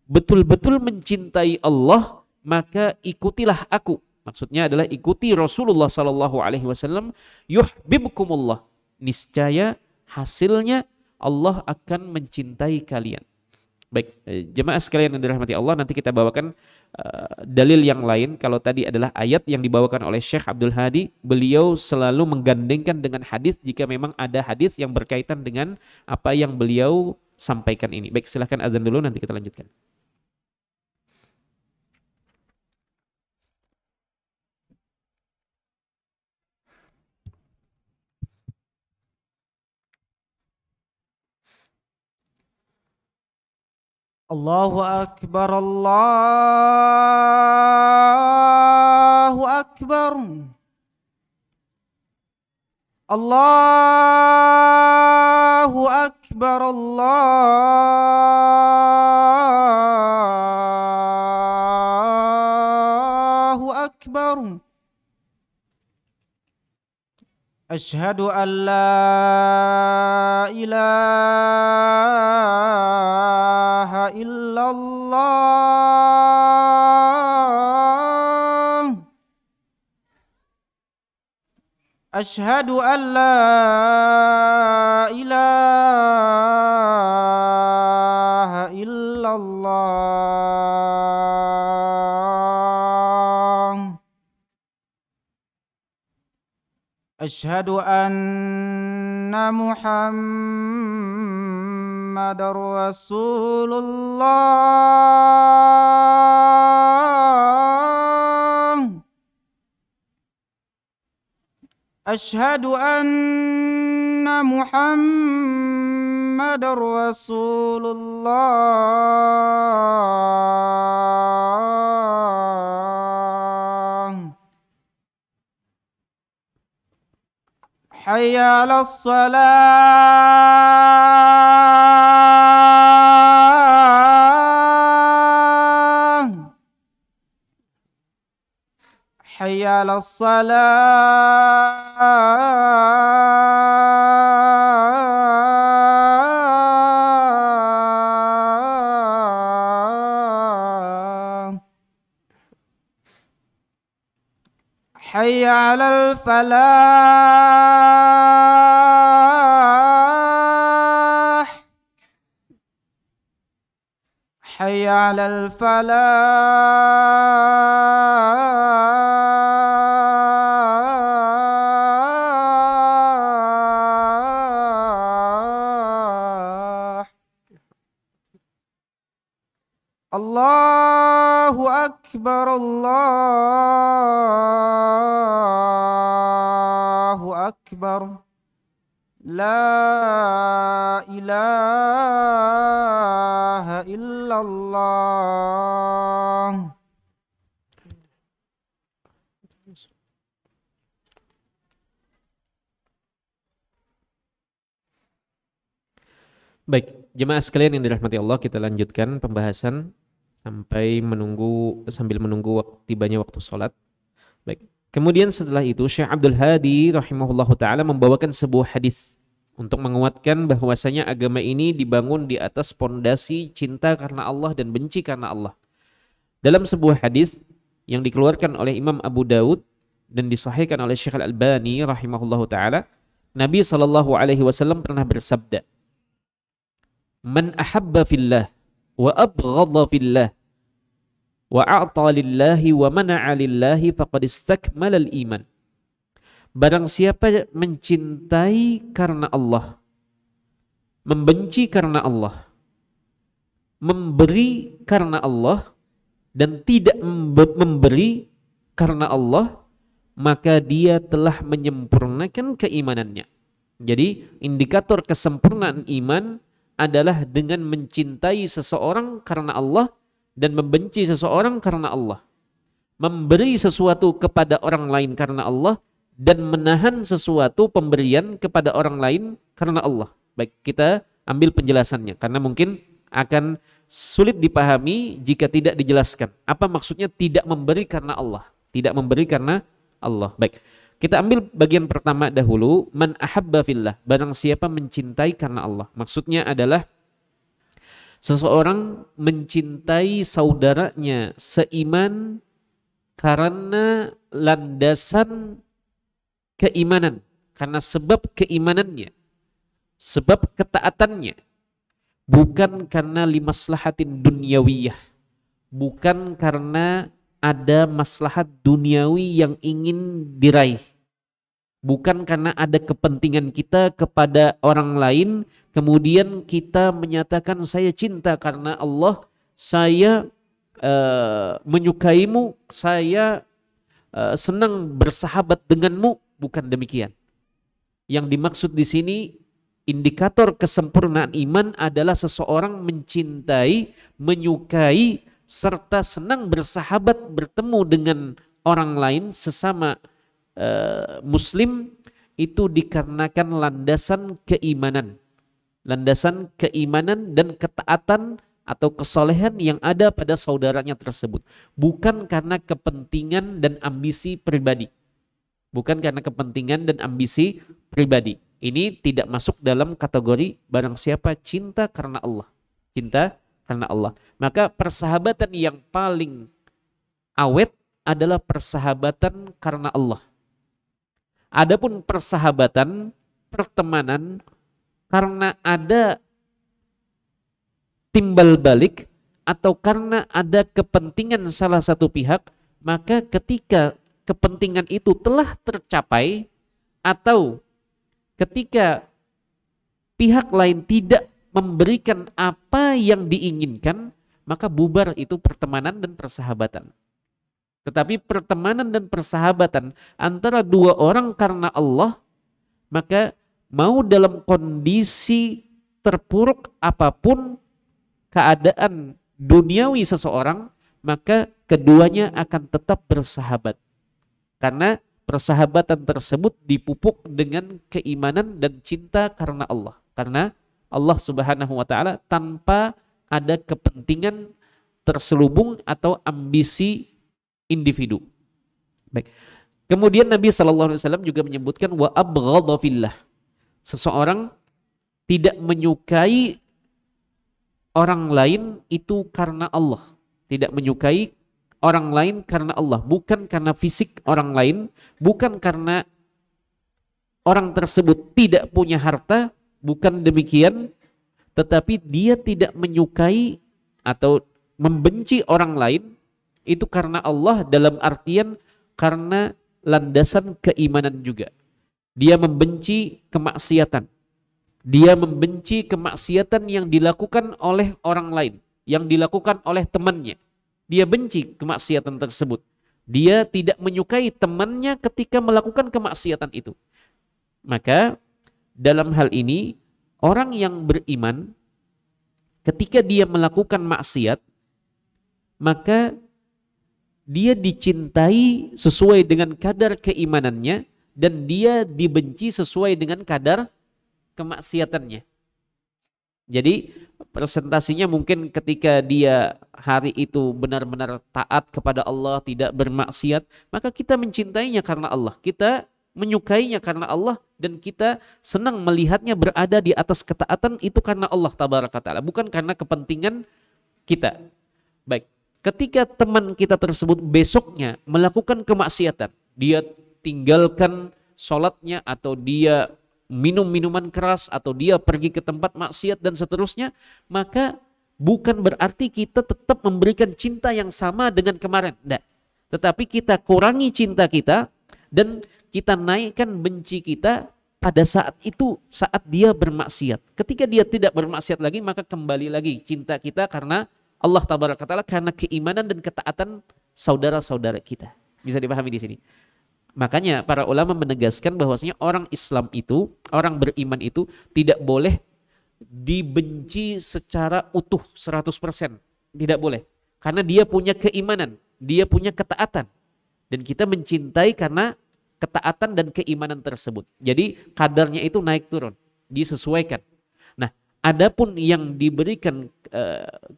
[SPEAKER 1] betul-betul mencintai Allah, maka ikutilah aku. Maksudnya adalah ikuti Rasulullah sallallahu alaihi wasallam, yuhibbukumullah. Niscaya hasilnya Allah akan mencintai kalian. Baik, jemaah sekalian yang dirahmati Allah, nanti kita bawakan dalil yang lain. Kalau tadi adalah ayat yang dibawakan oleh Syekh Abdul Hadi, beliau selalu menggandengkan dengan hadis jika memang ada hadis yang berkaitan dengan apa yang beliau sampaikan ini. Baik, silahkan azan dulu, nanti kita lanjutkan.
[SPEAKER 2] Allahu Akbar, Allahu Akbar, Allahu Akbar, Allahu Akbar. Asyhadu an la ilaha illallah أشهد أن لا إله إلا الله أشهد أن محمد رسول الله أشهد أن محمد رسول الله حي على الصلاة حي على الصلاة حي على الفلاح حي على الفلاح الله أكبر الله أكبر لا إله إلا الله
[SPEAKER 1] Baik, jemaah sekalian yang dirahmati Allah, kita lanjutkan pembahasan sambil menunggu tibanya waktu sholat. Baik. Kemudian setelah itu Syekh Abdul Hadi rahimahullahu taala membawakan sebuah hadis untuk menguatkan bahwasanya agama ini dibangun di atas pondasi cinta karena Allah dan benci karena Allah. Dalam sebuah hadis yang dikeluarkan oleh Imam Abu Daud dan disahihkan oleh Syekh Al-Albani rahimahullahu taala, Nabi SAW pernah bersabda, "Man ahabba fillah wa abghadha fillah wa a'ta lillahi wa mana'a lillahi faqad istakmala al-iman." Barang siapa mencintai karena Allah, membenci karena Allah, memberi karena Allah, dan tidak memberi karena Allah, maka dia telah menyempurnakan keimanannya. Jadi indikator kesempurnaan iman adalah dengan mencintai seseorang karena Allah dan membenci seseorang karena Allah. Memberi sesuatu kepada orang lain karena Allah dan menahan sesuatu pemberian kepada orang lain karena Allah. Baik, kita ambil penjelasannya karena mungkin akan sulit dipahami jika tidak dijelaskan. Apa maksudnya tidak memberi karena Allah? Tidak memberi karena Allah. Baik, kita ambil bagian pertama dahulu. Man ahabba fillah, barang siapa mencintai karena Allah. Maksudnya adalah seseorang mencintai saudaranya seiman karena landasan keimanan, karena sebab keimanannya, sebab ketaatannya, bukan karena limaslahatin dunyawiyah, bukan karena ada maslahat duniawi yang ingin diraih, bukan karena ada kepentingan kita kepada orang lain, kemudian kita menyatakan saya cinta karena Allah, saya menyukaimu, saya senang bersahabat denganmu. Bukan demikian. Yang dimaksud di sini, indikator kesempurnaan iman adalah seseorang mencintai, menyukai, serta senang bersahabat bertemu dengan orang lain sesama muslim, itu dikarenakan landasan keimanan. Landasan keimanan dan ketaatan atau kesolehan yang ada pada saudaranya tersebut. Bukan karena kepentingan dan ambisi pribadi. Bukan karena kepentingan dan ambisi pribadi. Ini tidak masuk dalam kategori barang siapa cinta karena Allah. Cinta karena Allah. Maka persahabatan yang paling awet adalah persahabatan karena Allah. Adapun persahabatan, pertemanan karena ada timbal balik atau karena ada kepentingan salah satu pihak, maka ketika kepentingan itu telah tercapai atau ketika pihak lain tidak memberikan apa yang diinginkan, maka bubar itu pertemanan dan persahabatan. Tetapi pertemanan dan persahabatan antara dua orang karena Allah, maka mau dalam kondisi terpuruk apapun keadaan duniawi seseorang, maka keduanya akan tetap bersahabat. Karena persahabatan tersebut dipupuk dengan keimanan dan cinta karena Allah. Karena Allah Subhanahu wa taala tanpa ada kepentingan terselubung atau ambisi individu. Baik. Kemudian Nabi SAW juga menyebutkan wa abghadha fillah. Seseorang tidak menyukai orang lain itu karena Allah. Tidak menyukai orang lain karena Allah, bukan karena fisik orang lain, bukan karena orang tersebut tidak punya harta, bukan demikian, tetapi dia tidak menyukai atau membenci orang lain itu karena Allah dalam artian karena landasan keimanan juga. Dia membenci kemaksiatan. Dia membenci kemaksiatan yang dilakukan oleh orang lain, yang dilakukan oleh temannya. Dia benci kemaksiatan tersebut. Dia tidak menyukai temannya ketika melakukan kemaksiatan itu. Maka dalam hal ini orang yang beriman ketika dia melakukan maksiat, maka dia dicintai sesuai dengan kadar keimanannya dan dia dibenci sesuai dengan kadar kemaksiatannya. Jadi presentasinya mungkin ketika dia hari itu benar-benar taat kepada Allah, tidak bermaksiat, maka kita mencintainya karena Allah, kita menyukainya karena Allah, dan kita senang melihatnya berada di atas ketaatan itu karena Allah tabaraka ta'ala, bukan karena kepentingan kita. Baik, ketika teman kita tersebut besoknya melakukan kemaksiatan, dia tinggalkan sholatnya atau dia minum minuman keras atau dia pergi ke tempat maksiat dan seterusnya, maka bukan berarti kita tetap memberikan cinta yang sama dengan kemarin. Tidak. Tetapi kita kurangi cinta kita dan kita naikkan benci kita pada saat itu, saat dia bermaksiat. Ketika dia tidak bermaksiat lagi, maka kembali lagi cinta kita karena Allah tabaraka ta'ala, karena keimanan dan ketaatan saudara-saudara kita. Bisa dipahami di sini. Makanya para ulama menegaskan bahwasanya orang Islam itu, orang beriman itu tidak boleh dibenci secara utuh 100%. Tidak boleh. Karena dia punya keimanan, dia punya ketaatan. Dan kita mencintai karena ketaatan dan keimanan tersebut. Jadi kadarnya itu naik turun, disesuaikan. Nah, adapun yang diberikan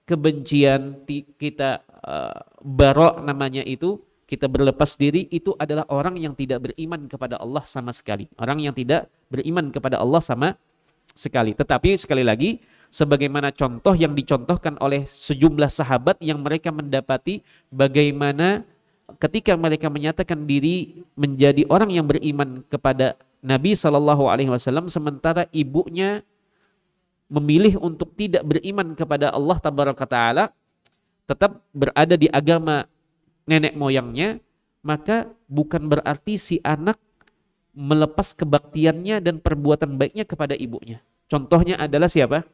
[SPEAKER 1] kebencian, kita barok namanya itu, kita berlepas diri, itu adalah orang yang tidak beriman kepada Allah sama sekali. Orang yang tidak beriman kepada Allah sama sekali. Tetapi sekali lagi, sebagaimana contoh yang dicontohkan oleh sejumlah sahabat yang mereka mendapati bagaimana ketika mereka menyatakan diri menjadi orang yang beriman kepada Nabi SAW, sementara ibunya memilih untuk tidak beriman kepada Allah Tabaraka Ta'ala, tetap berada di agama nenek moyangnya, maka bukan berarti si anak melepas kebaktiannya dan perbuatan baiknya kepada ibunya. Contohnya adalah siapa?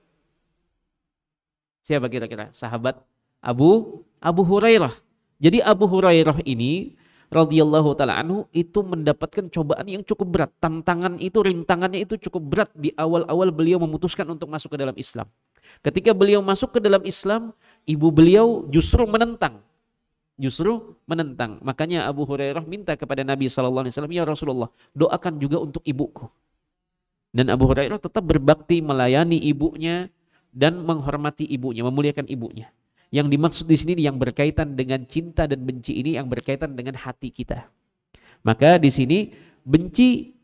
[SPEAKER 1] Siapa kira-kira? Sahabat Abu Hurairah. Jadi Abu Hurairah ini radhiyallahu taala anhu itu mendapatkan cobaan yang cukup berat. Tantangan itu, rintangannya itu cukup berat di awal-awal beliau memutuskan untuk masuk ke dalam Islam. Ketika beliau masuk ke dalam Islam, ibu beliau justru menentang. Makanya Abu Hurairah minta kepada Nabi SAW, ya Rasulullah, doakan juga untuk ibuku. Dan Abu Hurairah tetap berbakti melayani ibunya dan menghormati ibunya, memuliakan ibunya. Yang dimaksud di sini yang berkaitan dengan cinta dan benci ini yang berkaitan dengan hati kita. Maka di sini benci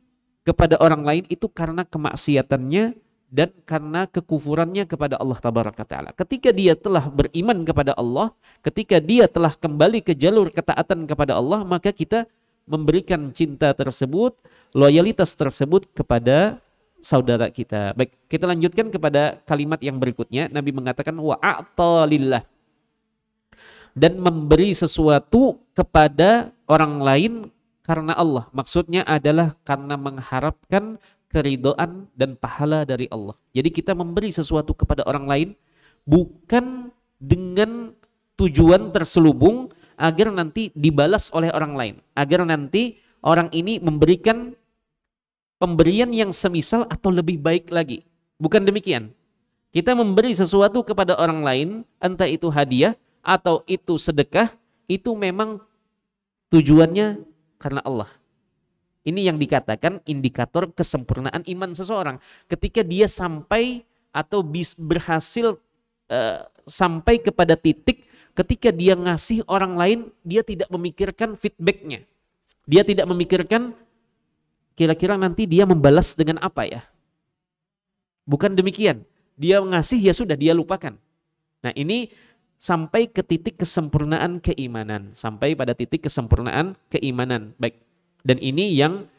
[SPEAKER 1] kepada orang lain itu karena kemaksiatannya dan karena kekufurannya kepada Allah Tabaraka Ta'ala. Ketika dia telah beriman kepada Allah, ketika dia telah kembali ke jalur ketaatan kepada Allah, maka kita memberikan cinta tersebut, loyalitas tersebut kepada saudara kita. Baik, kita lanjutkan kepada kalimat yang berikutnya. Nabi mengatakan wa a'ta lillah, dan memberi sesuatu kepada orang lain karena Allah. Maksudnya adalah karena mengharapkan keridhaan dan pahala dari Allah. Jadi kita memberi sesuatu kepada orang lain bukan dengan tujuan terselubung agar nanti dibalas oleh orang lain, agar nanti orang ini memberikan pemberian yang semisal atau lebih baik lagi. Bukan demikian. Kita memberi sesuatu kepada orang lain, entah itu hadiah atau itu sedekah, itu memang tujuannya karena Allah. Ini yang dikatakan indikator kesempurnaan iman seseorang. Ketika dia sampai atau berhasil sampai kepada titik ketika dia ngasih orang lain, dia tidak memikirkan feedbacknya. Dia tidak memikirkan kira-kira nanti dia membalas dengan apa ya. Bukan demikian. Dia ngasih ya sudah, dia lupakan. Nah ini sampai ke titik kesempurnaan keimanan. Sampai pada titik kesempurnaan keimanan. Baik. Dan ini yang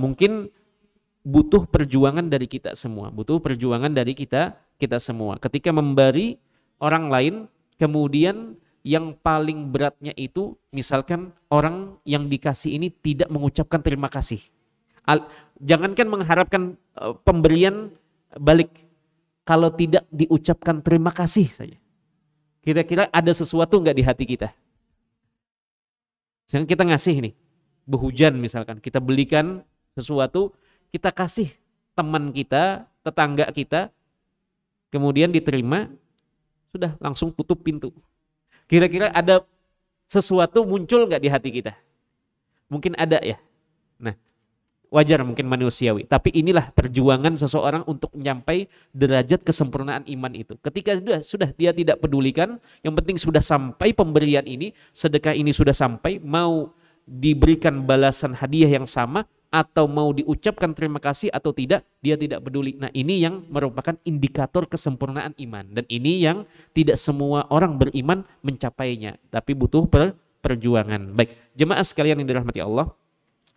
[SPEAKER 1] mungkin butuh perjuangan dari kita semua. Butuh perjuangan dari kita semua. Ketika memberi orang lain, kemudian yang paling beratnya itu misalkan orang yang dikasih ini tidak mengucapkan terima kasih. Jangankan mengharapkan pemberian balik, kalau tidak diucapkan terima kasih saja, kira-kira ada sesuatu nggak di hati kita? Misalkan kita ngasih nih, berhujan misalkan, kita belikan sesuatu, kita kasih teman kita, tetangga kita, kemudian diterima, sudah langsung tutup pintu. Kira-kira ada sesuatu muncul nggak di hati kita? Mungkin ada ya. Nah, wajar mungkin manusiawi. Tapi inilah perjuangan seseorang untuk mencapai derajat kesempurnaan iman itu. Ketika sudah dia tidak pedulikan, yang penting sudah sampai pemberian ini, sedekah ini sudah sampai, mau diberikan balasan hadiah yang sama, atau mau diucapkan terima kasih atau tidak, dia tidak peduli. Nah ini yang merupakan indikator kesempurnaan iman. Dan ini yang tidak semua orang beriman mencapainya. Tapi butuh perjuangan. Baik, jemaah sekalian yang dirahmati Allah.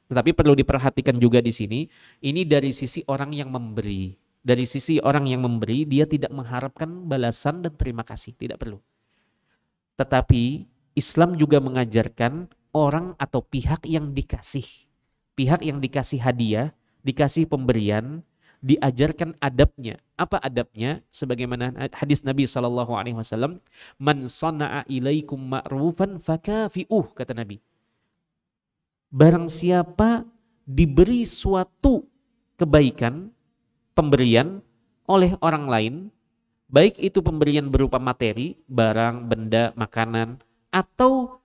[SPEAKER 1] Tetapi perlu diperhatikan juga di sini, ini dari sisi orang yang memberi. Dari sisi orang yang memberi, dia tidak mengharapkan balasan dan terima kasih. Tidak perlu. Tetapi Islam juga mengajarkan orang atau pihak yang dikasih. Pihak yang dikasih hadiah, dikasih pemberian, diajarkan adabnya. Apa adabnya? Sebagaimana hadis Nabi SAW, man sana'a ilaikum ma'rufan fakafi'uh, kata Nabi. Barang siapa diberi suatu kebaikan, pemberian oleh orang lain, baik itu pemberian berupa materi, barang, benda, makanan, atau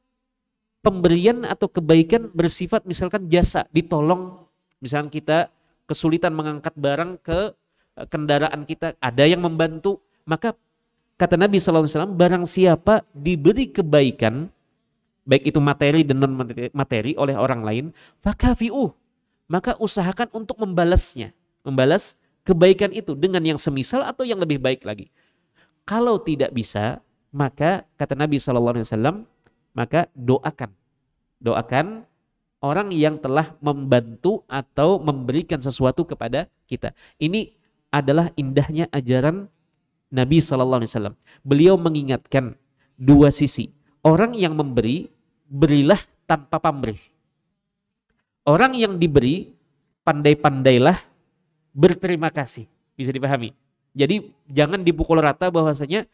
[SPEAKER 1] pemberian atau kebaikan bersifat misalkan jasa, ditolong, misalkan kita kesulitan mengangkat barang ke kendaraan kita, ada yang membantu, maka kata Nabi SAW, barang siapa diberi kebaikan, baik itu materi dan non materi oleh orang lain, fakafi'uh, maka usahakan untuk membalasnya, membalas kebaikan itu dengan yang semisal atau yang lebih baik lagi. Kalau tidak bisa, maka kata Nabi SAW, maka doakan orang yang telah membantu atau memberikan sesuatu kepada kita. Ini adalah indahnya ajaran Nabi SAW. Beliau mengingatkan dua sisi. Orang yang memberi, berilah tanpa pamrih. Orang yang diberi, pandai-pandailah berterima kasih. Bisa dipahami. Jadi jangan dipukul rata bahwasanya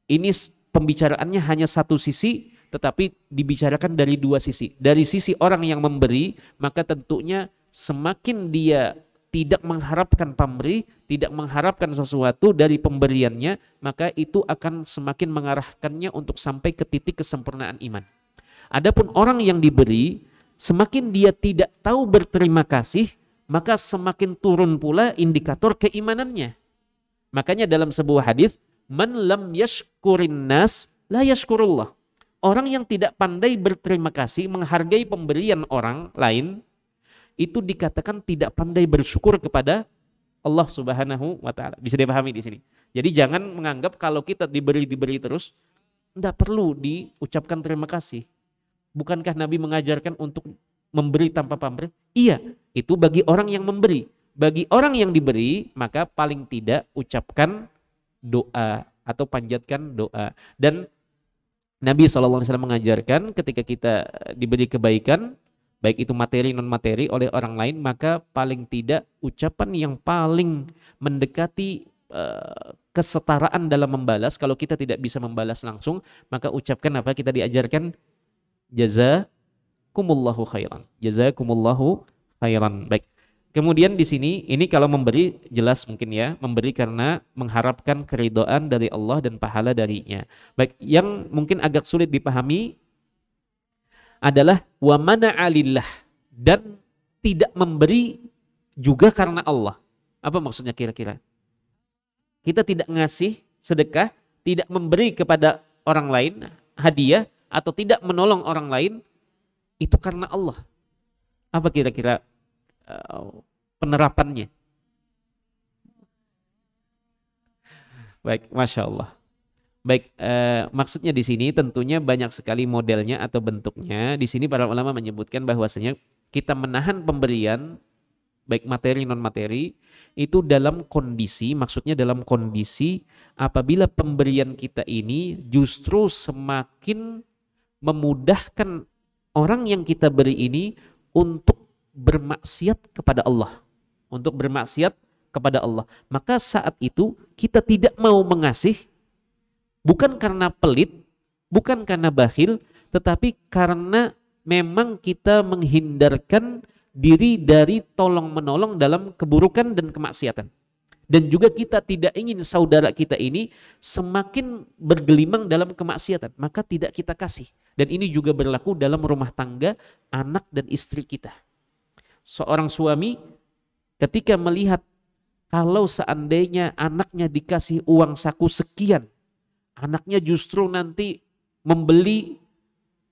[SPEAKER 1] ini pembicaraannya hanya satu sisi, tetapi dibicarakan dari dua sisi. Dari sisi orang yang memberi, maka tentunya semakin dia tidak mengharapkan pamrih, tidak mengharapkan sesuatu dari pemberiannya, maka itu akan semakin mengarahkannya untuk sampai ke titik kesempurnaan iman. Adapun orang yang diberi, semakin dia tidak tahu berterima kasih, maka semakin turun pula indikator keimanannya. Makanya dalam sebuah hadis, man lam yashkurin nas la yashkurullah. Orang yang tidak pandai berterima kasih, menghargai pemberian orang lain, itu dikatakan tidak pandai bersyukur kepada Allah Subhanahu wa taala. Bisa dipahami di sini. Jadi jangan menganggap kalau kita diberi terus, tidak perlu diucapkan terima kasih. Bukankah Nabi mengajarkan untuk memberi tanpa pamrih? Iya, itu bagi orang yang memberi. Bagi orang yang diberi, maka paling tidak ucapkan doa atau panjatkan doa. Dan Nabi SAW mengajarkan ketika kita diberi kebaikan, baik itu materi non materi oleh orang lain, maka paling tidak ucapan yang paling mendekati kesetaraan dalam membalas. Kalau kita tidak bisa membalas langsung, maka ucapkan apa? Kita diajarkan jazakumullahu khairan. Jazakumullahu khairan. Baik. Kemudian di sini ini kalau memberi jelas mungkin ya, memberi karena mengharapkan keridhaan dari Allah dan pahala darinya. Baik, yang mungkin agak sulit dipahami adalah wa mana'alillah, dan tidak memberi juga karena Allah. Apa maksudnya kira-kira? Kita tidak ngasih sedekah, tidak memberi kepada orang lain hadiah, atau tidak menolong orang lain itu karena Allah. Apa kira-kira penerapannya? Baik, Masya Allah. Baik, maksudnya di sini tentunya banyak sekali modelnya atau bentuknya. Di sini para ulama menyebutkan bahwasanya kita menahan pemberian baik materi non materi itu dalam kondisi, maksudnya dalam kondisi apabila pemberian kita ini justru semakin memudahkan orang yang kita beri ini untuk bermaksiat kepada Allah, untuk bermaksiat kepada Allah. Maka saat itu kita tidak mau mengasih, bukan karena pelit, bukan karena bakhil, tetapi karena memang kita menghindarkan diri dari tolong-menolong dalam keburukan dan kemaksiatan. Dan juga kita tidak ingin saudara kita ini semakin bergelimang dalam kemaksiatan, maka tidak kita kasih. Dan ini juga berlaku dalam rumah tangga, anak dan istri kita. Seorang suami ketika melihat kalau seandainya anaknya dikasih uang saku sekian, anaknya justru nanti membeli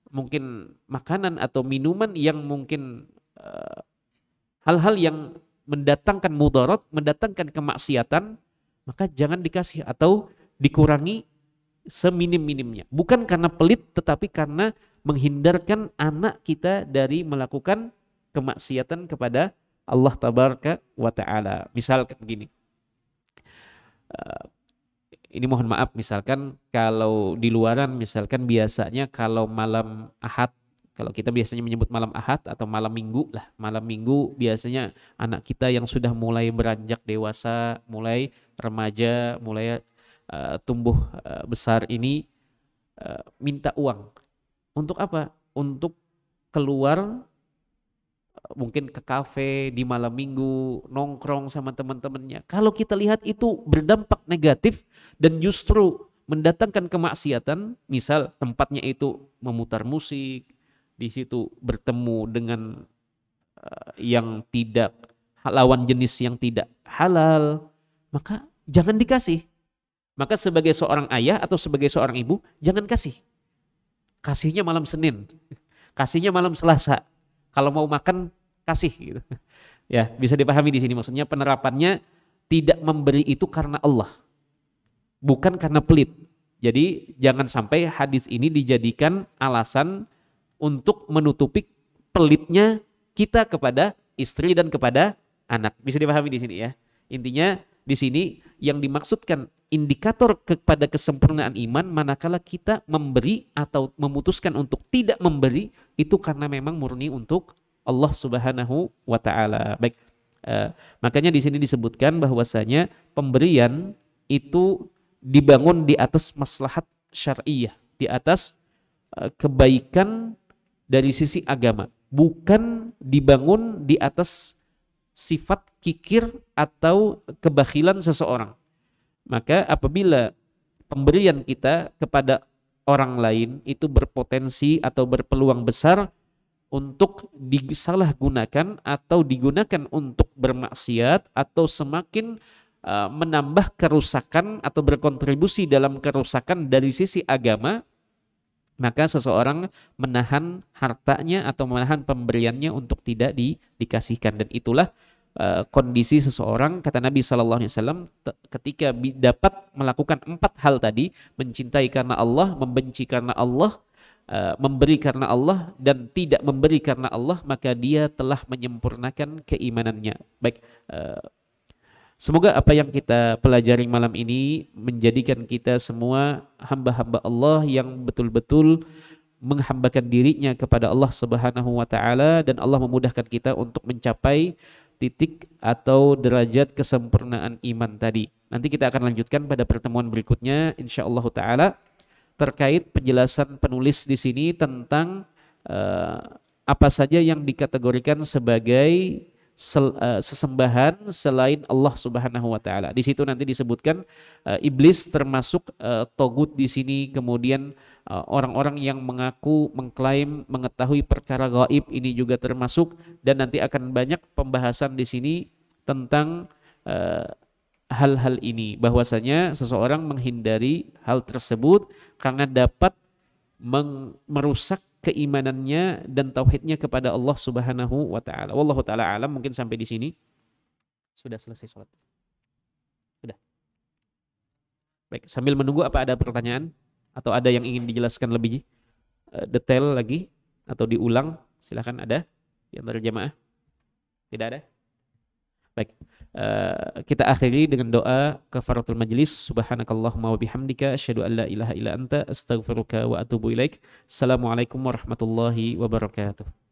[SPEAKER 1] mungkin makanan atau minuman yang mungkin hal-hal yang mendatangkan mudarat, mendatangkan kemaksiatan, maka jangan dikasih atau dikurangi seminim-minimnya. Bukan karena pelit, tetapi karena menghindarkan anak kita dari melakukan kemaksiatan kepada Allah Tabaraka wa Ta'ala. Misalkan begini, ini mohon maaf, misalkan kalau di luaran, misalkan biasanya kalau malam Ahad, kalau kita biasanya menyebut malam Ahad atau malam Minggu lah, malam Minggu biasanya anak kita yang sudah mulai beranjak dewasa, mulai remaja, mulai tumbuh besar ini minta uang. Untuk apa? Untuk keluar mungkin ke kafe di malam Minggu, nongkrong sama teman-temannya. Kalau kita lihat itu berdampak negatif dan justru mendatangkan kemaksiatan, misal tempatnya itu memutar musik, di situ bertemu dengan yang tidak, lawan jenis yang tidak halal, maka jangan dikasih. Maka sebagai seorang ayah atau sebagai seorang ibu, jangan kasih. Kasihnya malam Senin, kasihnya malam Selasa. Kalau mau makan, kasih gitu. Ya, bisa dipahami di sini maksudnya penerapannya tidak memberi itu karena Allah, bukan karena pelit. Jadi jangan sampai hadis ini dijadikan alasan untuk menutupi pelitnya kita kepada istri dan kepada anak. Bisa dipahami di sini ya. Intinya di sini yang dimaksudkan indikator kepada kesempurnaan iman manakala kita memberi atau memutuskan untuk tidak memberi itu karena memang murni untuk Allah Subhanahu wa Ta'ala. Baik. Makanya di sini disebutkan bahwasanya pemberian itu dibangun di atas maslahat syar'iyah, di atas kebaikan dari sisi agama, bukan dibangun di atas sifat kikir atau kebakhilan seseorang. Maka apabila pemberian kita kepada orang lain itu berpotensi atau berpeluang besar untuk disalahgunakan atau digunakan untuk bermaksiat atau semakin menambah kerusakan atau berkontribusi dalam kerusakan dari sisi agama, maka seseorang menahan hartanya atau menahan pemberiannya untuk tidak dikasihkan. Dan itulah kondisi seseorang, kata Nabi SAW, ketika dapat melakukan 4 hal tadi, mencintai karena Allah, membenci karena Allah, memberi karena Allah dan tidak memberi karena Allah, maka dia telah menyempurnakan keimanannya. Baik, semoga apa yang kita pelajari malam ini menjadikan kita semua hamba-hamba Allah yang betul-betul menghambakan dirinya kepada Allah Subhanahu wa taala, dan Allah memudahkan kita untuk mencapai titik atau derajat kesempurnaan iman tadi. Nanti kita akan lanjutkan pada pertemuan berikutnya insyaallah taala terkait penjelasan penulis di sini tentang apa saja yang dikategorikan sebagai sesembahan selain Allah Subhanahu wa taala. Di situ nanti disebutkan iblis termasuk togut di sini, kemudian orang-orang yang mengaku mengklaim mengetahui perkara gaib ini juga termasuk, dan nanti akan banyak pembahasan di sini tentang hal-hal ini, bahwasanya seseorang menghindari hal tersebut karena dapat merusak keimanannya dan tauhidnya kepada Allah Subhanahu wa taala. Wallahu taala alam. Mungkin sampai di sini. Sudah selesai sholat. Sudah. Baik, sambil menunggu apa ada pertanyaan atau ada yang ingin dijelaskan lebih detail lagi atau diulang, silakan ada di antara jamaah. Tidak ada? Baik, kita akhiri dengan doa kafaratul majlis. Subhanakallahumma wa bihamdika asyhadu an la ilaha illa anta astaghfiruka wa atubu ilaik. Assalamualaikum warahmatullahi wabarakatuh.